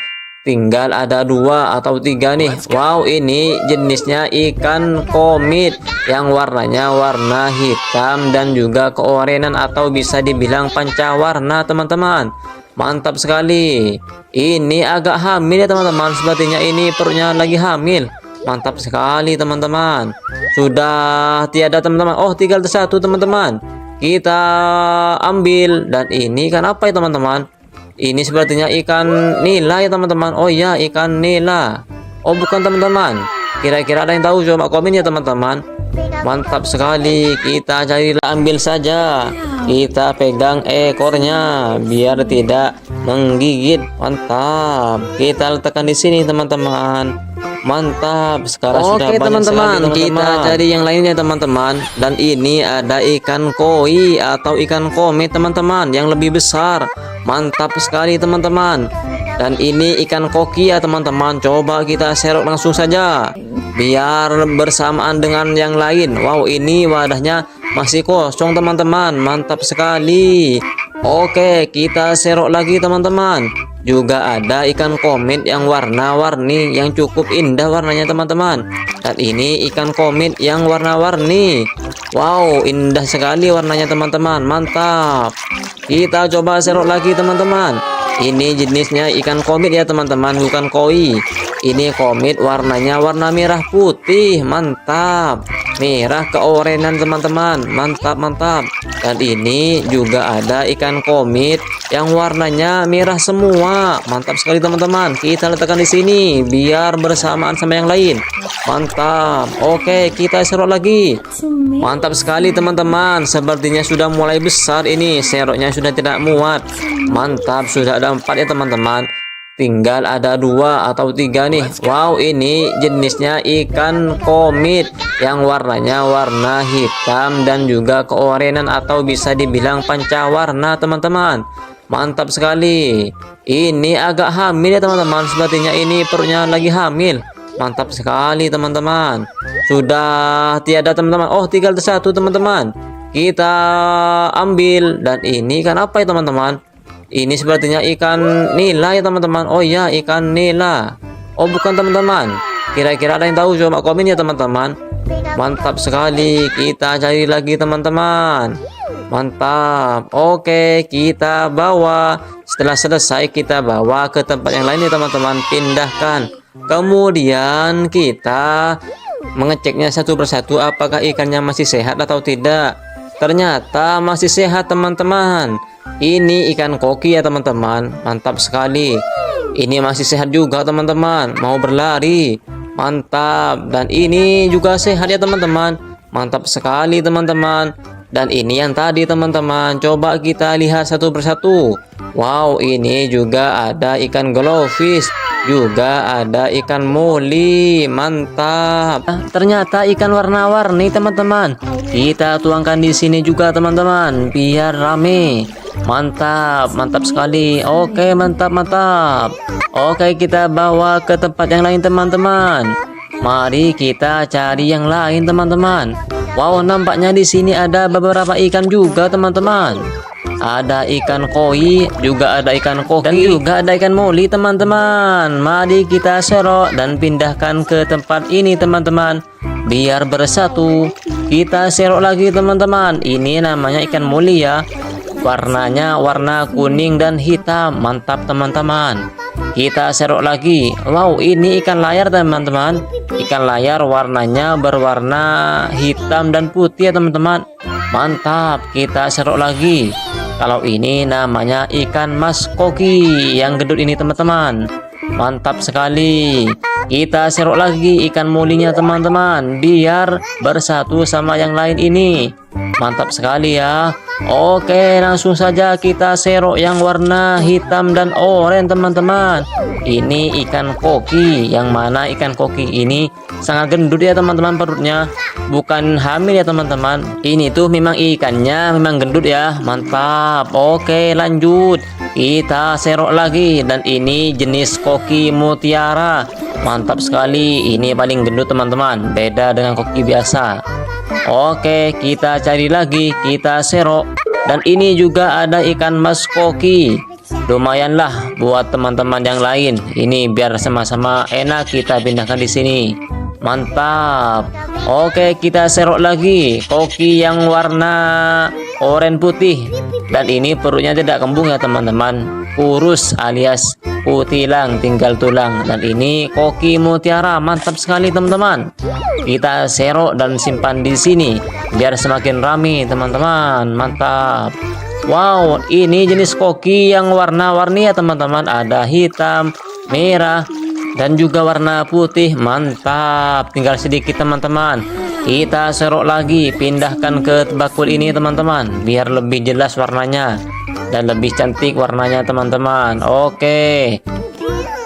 C: Tinggal ada 2 atau 3 nih. Wow, ini jenisnya ikan komet yang warnanya warna hitam dan juga keorenan atau bisa dibilang pancawarna teman-teman. Mantap sekali. Ini agak hamil ya teman-teman. Sepertinya ini perutnya lagi hamil. Mantap sekali teman-teman. Sudah tiada teman-teman. Oh, tinggal satu teman-teman. Kita ambil. Dan ini ikan apa ya teman-teman? Ini sepertinya ikan nila ya teman-teman. Oh iya, ikan nila. Oh bukan teman-teman. Kira-kira ada yang tahu? Coba komen ya teman-teman. Mantap sekali. Kita cari, ambil saja. Kita pegang ekornya biar tidak menggigit. Mantap. Kita letakkan di sini teman-teman. Mantap. Sekarang sudah banyak teman-teman,
B: sekali,
C: kita cari yang lainnya teman-teman. Dan ini ada ikan koi atau ikan komet teman-teman yang lebih besar. Mantap sekali teman-teman. Dan ini ikan koki ya teman-teman. Coba kita serok langsung saja biar bersamaan dengan yang lain. Wow, ini wadahnya masih kosong teman-teman. Mantap sekali. Oke, kita serok lagi teman-teman. Juga ada ikan komet yang warna-warni yang cukup indah warnanya teman-teman. Dan ini ikan komet yang warna-warni. Wow, indah sekali warnanya teman-teman. Mantap. Kita coba serok lagi teman-teman. Ini jenisnya ikan komet ya teman-teman, bukan koi. Ini komet warnanya warna merah putih. Mantap. Merah keorenan teman-teman. Mantap, mantap. Dan ini juga ada ikan komet yang warnanya merah semua. Mantap sekali teman-teman. Kita letakkan di sini biar bersamaan sama yang lain. Mantap. Oke, kita serok lagi. Mantap sekali teman-teman. Sepertinya sudah mulai besar ini. Seroknya sudah tidak muat. Mantap, sudah ada 4 ya teman-teman. Tinggal ada 2 atau 3 nih. Wow, ini jenisnya ikan komet yang warnanya warna hitam dan juga keorenan atau bisa dibilang pancawarna teman-teman. Mantap sekali. Ini agak hamil ya teman-teman. Sepertinya ini perutnya lagi hamil. Mantap sekali teman-teman. Sudah tiada teman-teman. Oh, tinggal satu teman-teman. Kita ambil. Dan ini ikan apa ya teman-teman? Ini sepertinya ikan nila ya teman-teman. Oh iya, ikan nila. Oh bukan teman-teman. Kira-kira ada yang tahu? Coba komen ya teman-teman. Mantap sekali. Kita cari lagi teman-teman. Mantap. Oke, kita bawa. Setelah selesai kita bawa ke tempat yang lain ya teman-teman. Pindahkan. Kemudian kita mengeceknya satu persatu apakah ikannya masih sehat atau tidak. Ternyata masih sehat teman-teman. Ini ikan koki ya teman-teman. Mantap sekali. Ini masih sehat juga teman-teman. Mau berlari. Mantap. Dan ini juga sehat ya teman-teman.
B: Mantap sekali teman-teman. Dan ini yang tadi teman-teman, coba kita lihat satu persatu. Wow, ini juga ada ikan glowfish, juga ada ikan moli. Mantap.
A: Ternyata ikan warna-warni teman-teman. Kita tuangkan di sini juga teman-teman, biar rame. Mantap, mantap sekali. Oke, mantap, mantap. Oke, kita bawa ke tempat yang lain teman-teman. Mari kita cari yang lain teman-teman. Wow, nampaknya di sini ada beberapa ikan juga teman-teman. Ada ikan koi, juga ada ikan koki, dan juga ada ikan moli teman-teman. Mari kita serok dan pindahkan ke tempat ini teman-teman, biar bersatu. Kita serok lagi teman-teman. Ini namanya ikan moli ya. Warnanya warna kuning dan hitam. Mantap teman-teman. Kita serok lagi. Wow, ini ikan layar teman-teman. Ikan layar warnanya berwarna hitam dan putih ya teman-teman. Mantap. Kita serok lagi. Kalau ini namanya ikan mas koki yang gendut ini teman-teman. Mantap sekali. Kita serok lagi ikan molinya teman-teman, biar bersatu sama yang lain ini. Mantap sekali ya. Oke, langsung saja kita serok yang warna hitam dan oranye teman-teman. Ini ikan koki, yang mana ikan koki ini sangat gendut ya teman-teman perutnya. Bukan hamil ya teman-teman. Ini tuh memang ikannya memang gendut ya. Mantap. Oke, lanjut. Kita serok lagi, dan ini jenis koki mutiara. Mantap sekali. Ini paling gendut teman-teman, beda dengan koki biasa. Oke, kita cari lagi, kita serok. Dan ini juga ada ikan mas koki. Lumayanlah buat teman-teman yang lain. Ini biar sama-sama enak, kita pindahkan di sini. Mantap. Oke, kita serok lagi koki yang warna oranye putih. Dan ini perutnya tidak kembung ya teman-teman, kurus alias putilang, tinggal tulang. Dan ini koki mutiara. Mantap sekali teman-teman. Kita serok dan simpan di sini biar semakin rame teman-teman. Mantap. Wow, ini jenis koki yang warna-warni ya teman-teman. Ada hitam, merah, dan juga warna putih. Mantap. Tinggal sedikit teman-teman. Kita serok lagi, pindahkan ke bakul ini teman-teman, biar lebih jelas warnanya dan lebih cantik warnanya teman-teman. Oke,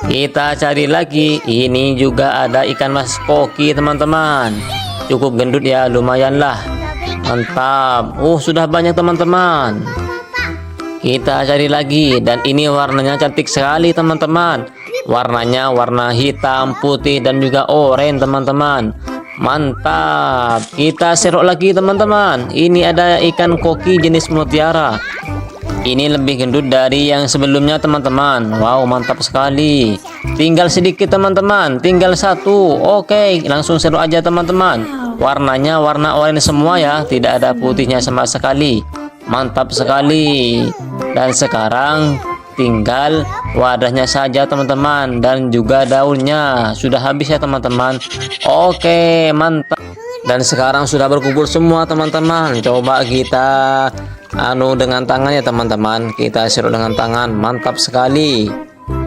A: kita cari lagi. Ini juga ada ikan mas koki teman-teman. Cukup gendut ya, lumayan lah. Mantap. Sudah banyak teman-teman. Kita cari lagi, dan ini warnanya cantik sekali teman-teman. Warnanya warna hitam, putih, dan juga oranye teman-teman. Mantap. Kita serok lagi teman-teman. Ini ada ikan koki jenis mutiara. Ini lebih gendut dari yang sebelumnya teman-teman. Wow, mantap sekali. Tinggal sedikit teman-teman, tinggal satu. Oke, langsung serok aja teman-teman. Warnanya warna oranye semua ya, tidak ada putihnya sama sekali. Mantap sekali. Dan sekarang tinggal wadahnya saja teman-teman, dan juga daunnya. Sudah habis ya teman-teman. Oke, mantap. Dan sekarang sudah berkumpul semua teman-teman. Coba kita dengan tangan ya teman-teman. Kita serok dengan tangan. Mantap sekali.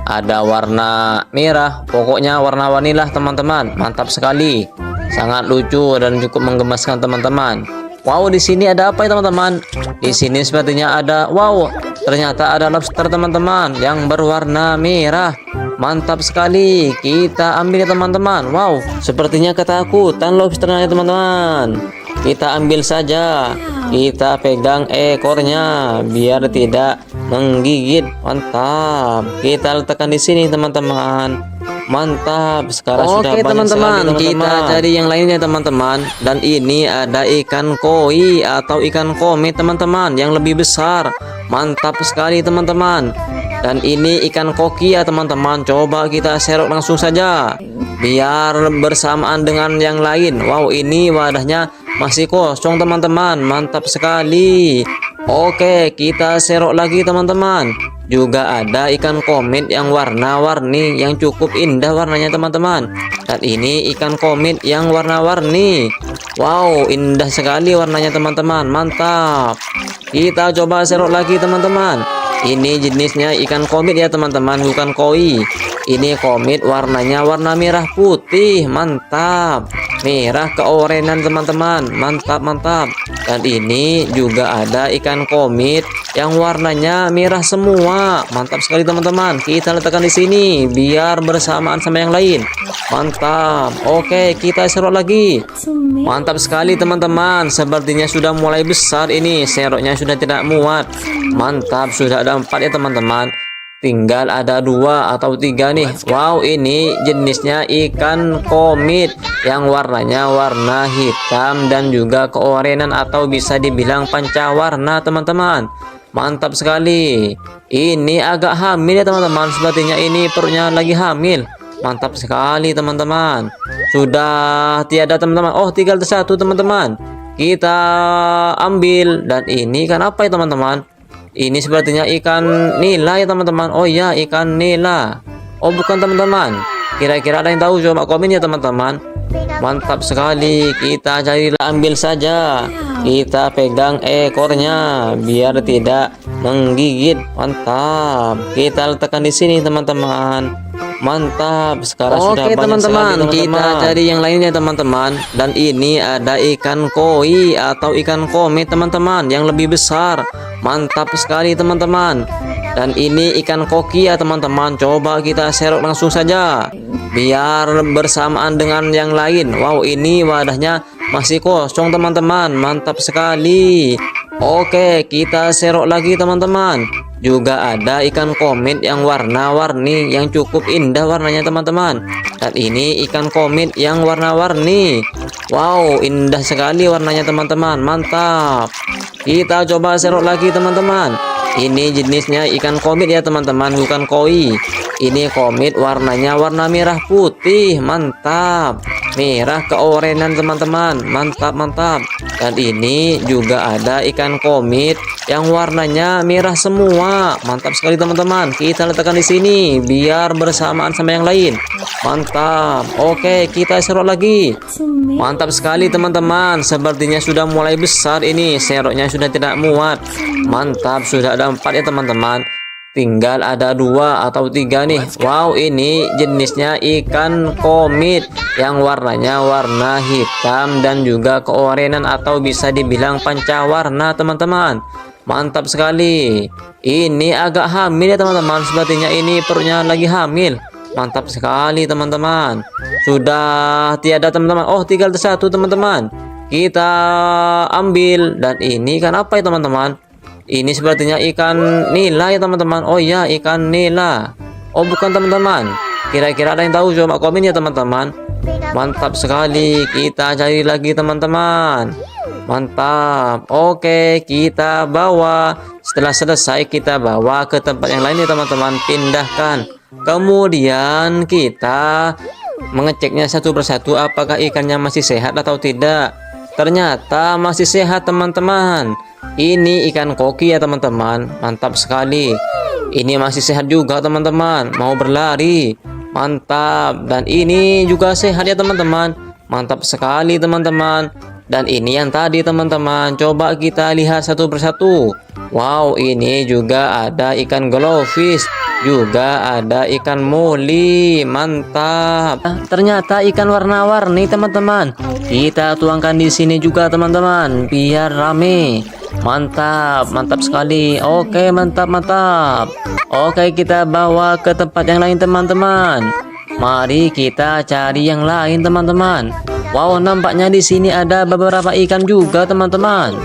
A: Ada warna merah, pokoknya warna-warni lah teman-teman. Mantap sekali. Sangat lucu dan cukup menggemaskan teman-teman. Wow, di sini ada apa ya teman-teman? Di sini sepertinya ada, wow, ternyata ada lobster teman-teman yang berwarna merah. Mantap sekali. Kita ambil ya teman-teman. Wow, sepertinya ketakutan lobsternya ya teman-teman. Kita ambil saja. Kita pegang ekornya biar tidak menggigit. Mantap. Kita letakkan di sini teman-teman. Mantap. Sekarang sudah banyak
C: teman-teman,
B: sekali,
C: kita cari yang lainnya teman-teman. Dan ini ada ikan koi atau ikan komet teman-teman yang lebih besar. Mantap sekali teman-teman. Dan ini ikan koki ya teman-teman. Coba kita serok langsung saja biar bersamaan dengan yang lain. Wow, ini wadahnya masih kosong teman-teman. Mantap sekali. Oke, kita serok lagi teman-teman. Juga ada ikan komet yang warna-warni yang cukup indah warnanya teman-teman. Dan ini ikan komet yang warna-warni. Wow, indah sekali warnanya teman-teman. Mantap. Kita coba serok lagi teman-teman. Ini jenisnya ikan komit ya teman-teman, bukan koi. Ini komit, warnanya warna merah putih. Mantap. Merah keorenan teman-teman. Mantap, mantap. Dan ini juga ada ikan komit yang warnanya merah semua. Mantap sekali teman-teman. Kita letakkan di sini biar bersamaan sama yang lain. Mantap. Oke, kita serok lagi. Mantap sekali teman-teman. Sepertinya sudah mulai besar ini. Seroknya sudah tidak muat. Mantap, sudah ada 4 ya teman-teman. Tinggal ada 2 atau 3 nih. Wow, ini jenisnya ikan komit yang warnanya warna hitam dan juga keorenan atau bisa dibilang pancawarna teman-teman. Mantap sekali. Ini agak hamil ya teman-teman. Sepertinya ini perutnya lagi hamil. Mantap sekali teman-teman. Sudah tiada teman-teman. Oh, tinggal satu teman-teman. Kita ambil. Dan ini ikan apa ya teman-teman? Ini sepertinya ikan nila ya teman-teman. Oh ya, ikan nila. Oh bukan teman-teman. Kira-kira ada yang tahu? Coba komen ya teman-teman. Mantap sekali. Kita cari, ambil saja. Kita pegang ekornya biar tidak menggigit. Mantap. Kita letakkan di sini teman-teman. Mantap. Sekarang sudah banyak teman-teman,
B: sekali,
C: kita cari yang lainnya teman-teman. Dan ini ada ikan koi atau ikan komit teman-teman yang lebih besar. Mantap sekali teman-teman. Dan ini ikan koki ya teman-teman. Coba kita serok langsung saja biar bersamaan dengan yang lain. Wow, ini wadahnya masih kosong teman-teman. Mantap sekali. Oke, kita serok lagi teman-teman. Juga ada ikan komit yang warna-warni yang cukup indah warnanya teman-teman. Dan ini ikan komit yang warna-warni. Wow, indah sekali warnanya teman-teman. Mantap. Kita coba serok lagi teman-teman. Ini jenisnya ikan komit ya teman-teman, bukan koi. Ini komit, warnanya warna merah putih. Mantap. Merah keorenan teman-teman. Mantap, mantap. Dan ini juga ada ikan komit yang warnanya merah semua. Mantap sekali teman-teman. Kita letakkan di sini biar bersamaan sama yang lain. Mantap. Oke, kita serok lagi. Mantap sekali teman-teman. Sepertinya sudah mulai besar ini. Seroknya sudah tidak muat. Mantap, sudah ada 4 ya teman-teman. Tinggal ada 2 atau 3 nih. Wow, ini jenisnya ikan komit yang warnanya warna hitam dan juga keorenan atau bisa dibilang pancawarna teman-teman. Mantap sekali. Ini agak hamil ya teman-teman. Sepertinya ini perutnya lagi hamil. Mantap sekali teman-teman. Sudah tiada teman-teman. Oh, tinggal satu teman-teman. Kita ambil. Dan ini ikan apa ya teman-teman? Ini sepertinya ikan nila ya teman-teman. Oh ya, ikan nila. Oh bukan teman-teman. Kira-kira ada yang tahu? Coba komen ya teman-teman. Mantap sekali. Kita cari lagi teman-teman. Mantap. Oke, kita bawa. Setelah selesai kita bawa ke tempat yang lain ya teman-teman. Pindahkan. Kemudian kita mengeceknya satu persatu apakah ikannya masih sehat atau tidak. Ternyata masih sehat teman-teman. Ini ikan koki ya teman-teman. Mantap sekali. Ini masih sehat juga teman-teman. Mau berlari. Mantap. Dan ini juga sehat ya teman-teman. Mantap sekali teman-teman. Dan ini yang tadi teman-teman. Coba kita lihat satu persatu. Wow, ini juga ada ikan glowfish. Juga ada ikan moli. Mantap.
A: Ternyata ikan warna-warni teman-teman. Kita tuangkan di sini juga teman-teman biar rame. Mantap, mantap sekali. Oke, mantap, mantap. Oke, kita bawa ke tempat yang lain teman-teman. Mari kita cari yang lain teman-teman. Wow, nampaknya di sini ada beberapa ikan juga teman-teman.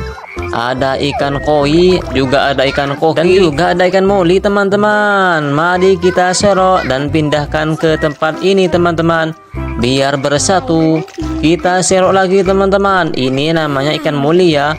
A: Ada ikan koi, juga ada ikan koki, dan juga ada ikan moli teman-teman. Mari kita serok dan pindahkan ke tempat ini teman-teman biar bersatu. Kita serok lagi teman-teman. Ini namanya ikan moli ya.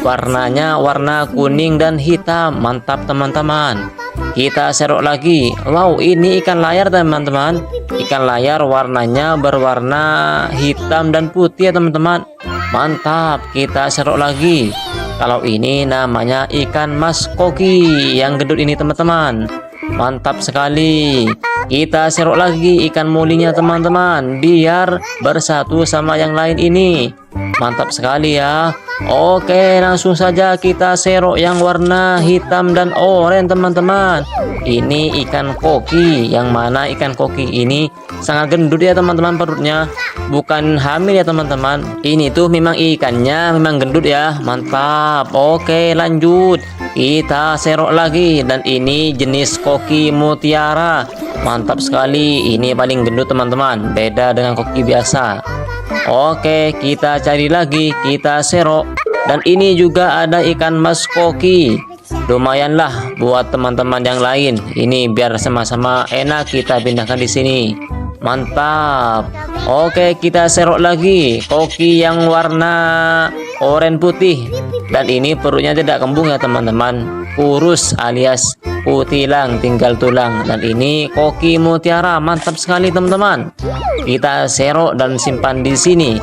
A: Warnanya warna kuning dan hitam. Mantap teman-teman. Kita serok lagi. Wow, ini ikan layar teman-teman. Ikan layar warnanya berwarna hitam dan putih ya teman-teman. Mantap. Kita serok lagi. Kalau ini namanya ikan mas koki yang gedut ini teman-teman. Mantap sekali. Kita serok lagi ikan molinya teman-teman, biar bersatu sama yang lain ini. Mantap sekali ya. Oke, langsung saja kita serok yang warna hitam dan oranye teman-teman. Ini ikan koki, yang mana ikan koki ini sangat gendut ya teman-teman perutnya. Bukan hamil ya teman-teman. Ini tuh memang ikannya memang gendut ya. Mantap. Oke, lanjut. Kita serok lagi, dan ini jenis koki mutiara. Mantap sekali. Ini paling gendut teman-teman. Beda dengan koki biasa. Oke, kita cari lagi, kita serok. Dan ini juga ada ikan mas koki. Lumayanlah buat teman-teman yang lain. Ini biar sama-sama enak kita pindahkan di sini. Mantap. Oke, kita serok lagi koki yang warna oranye putih. Dan ini perutnya tidak kembung ya teman-teman. Kurus alias putilang, tinggal tulang. Dan ini koki mutiara. Mantap sekali teman-teman. Kita serok dan simpan di sini.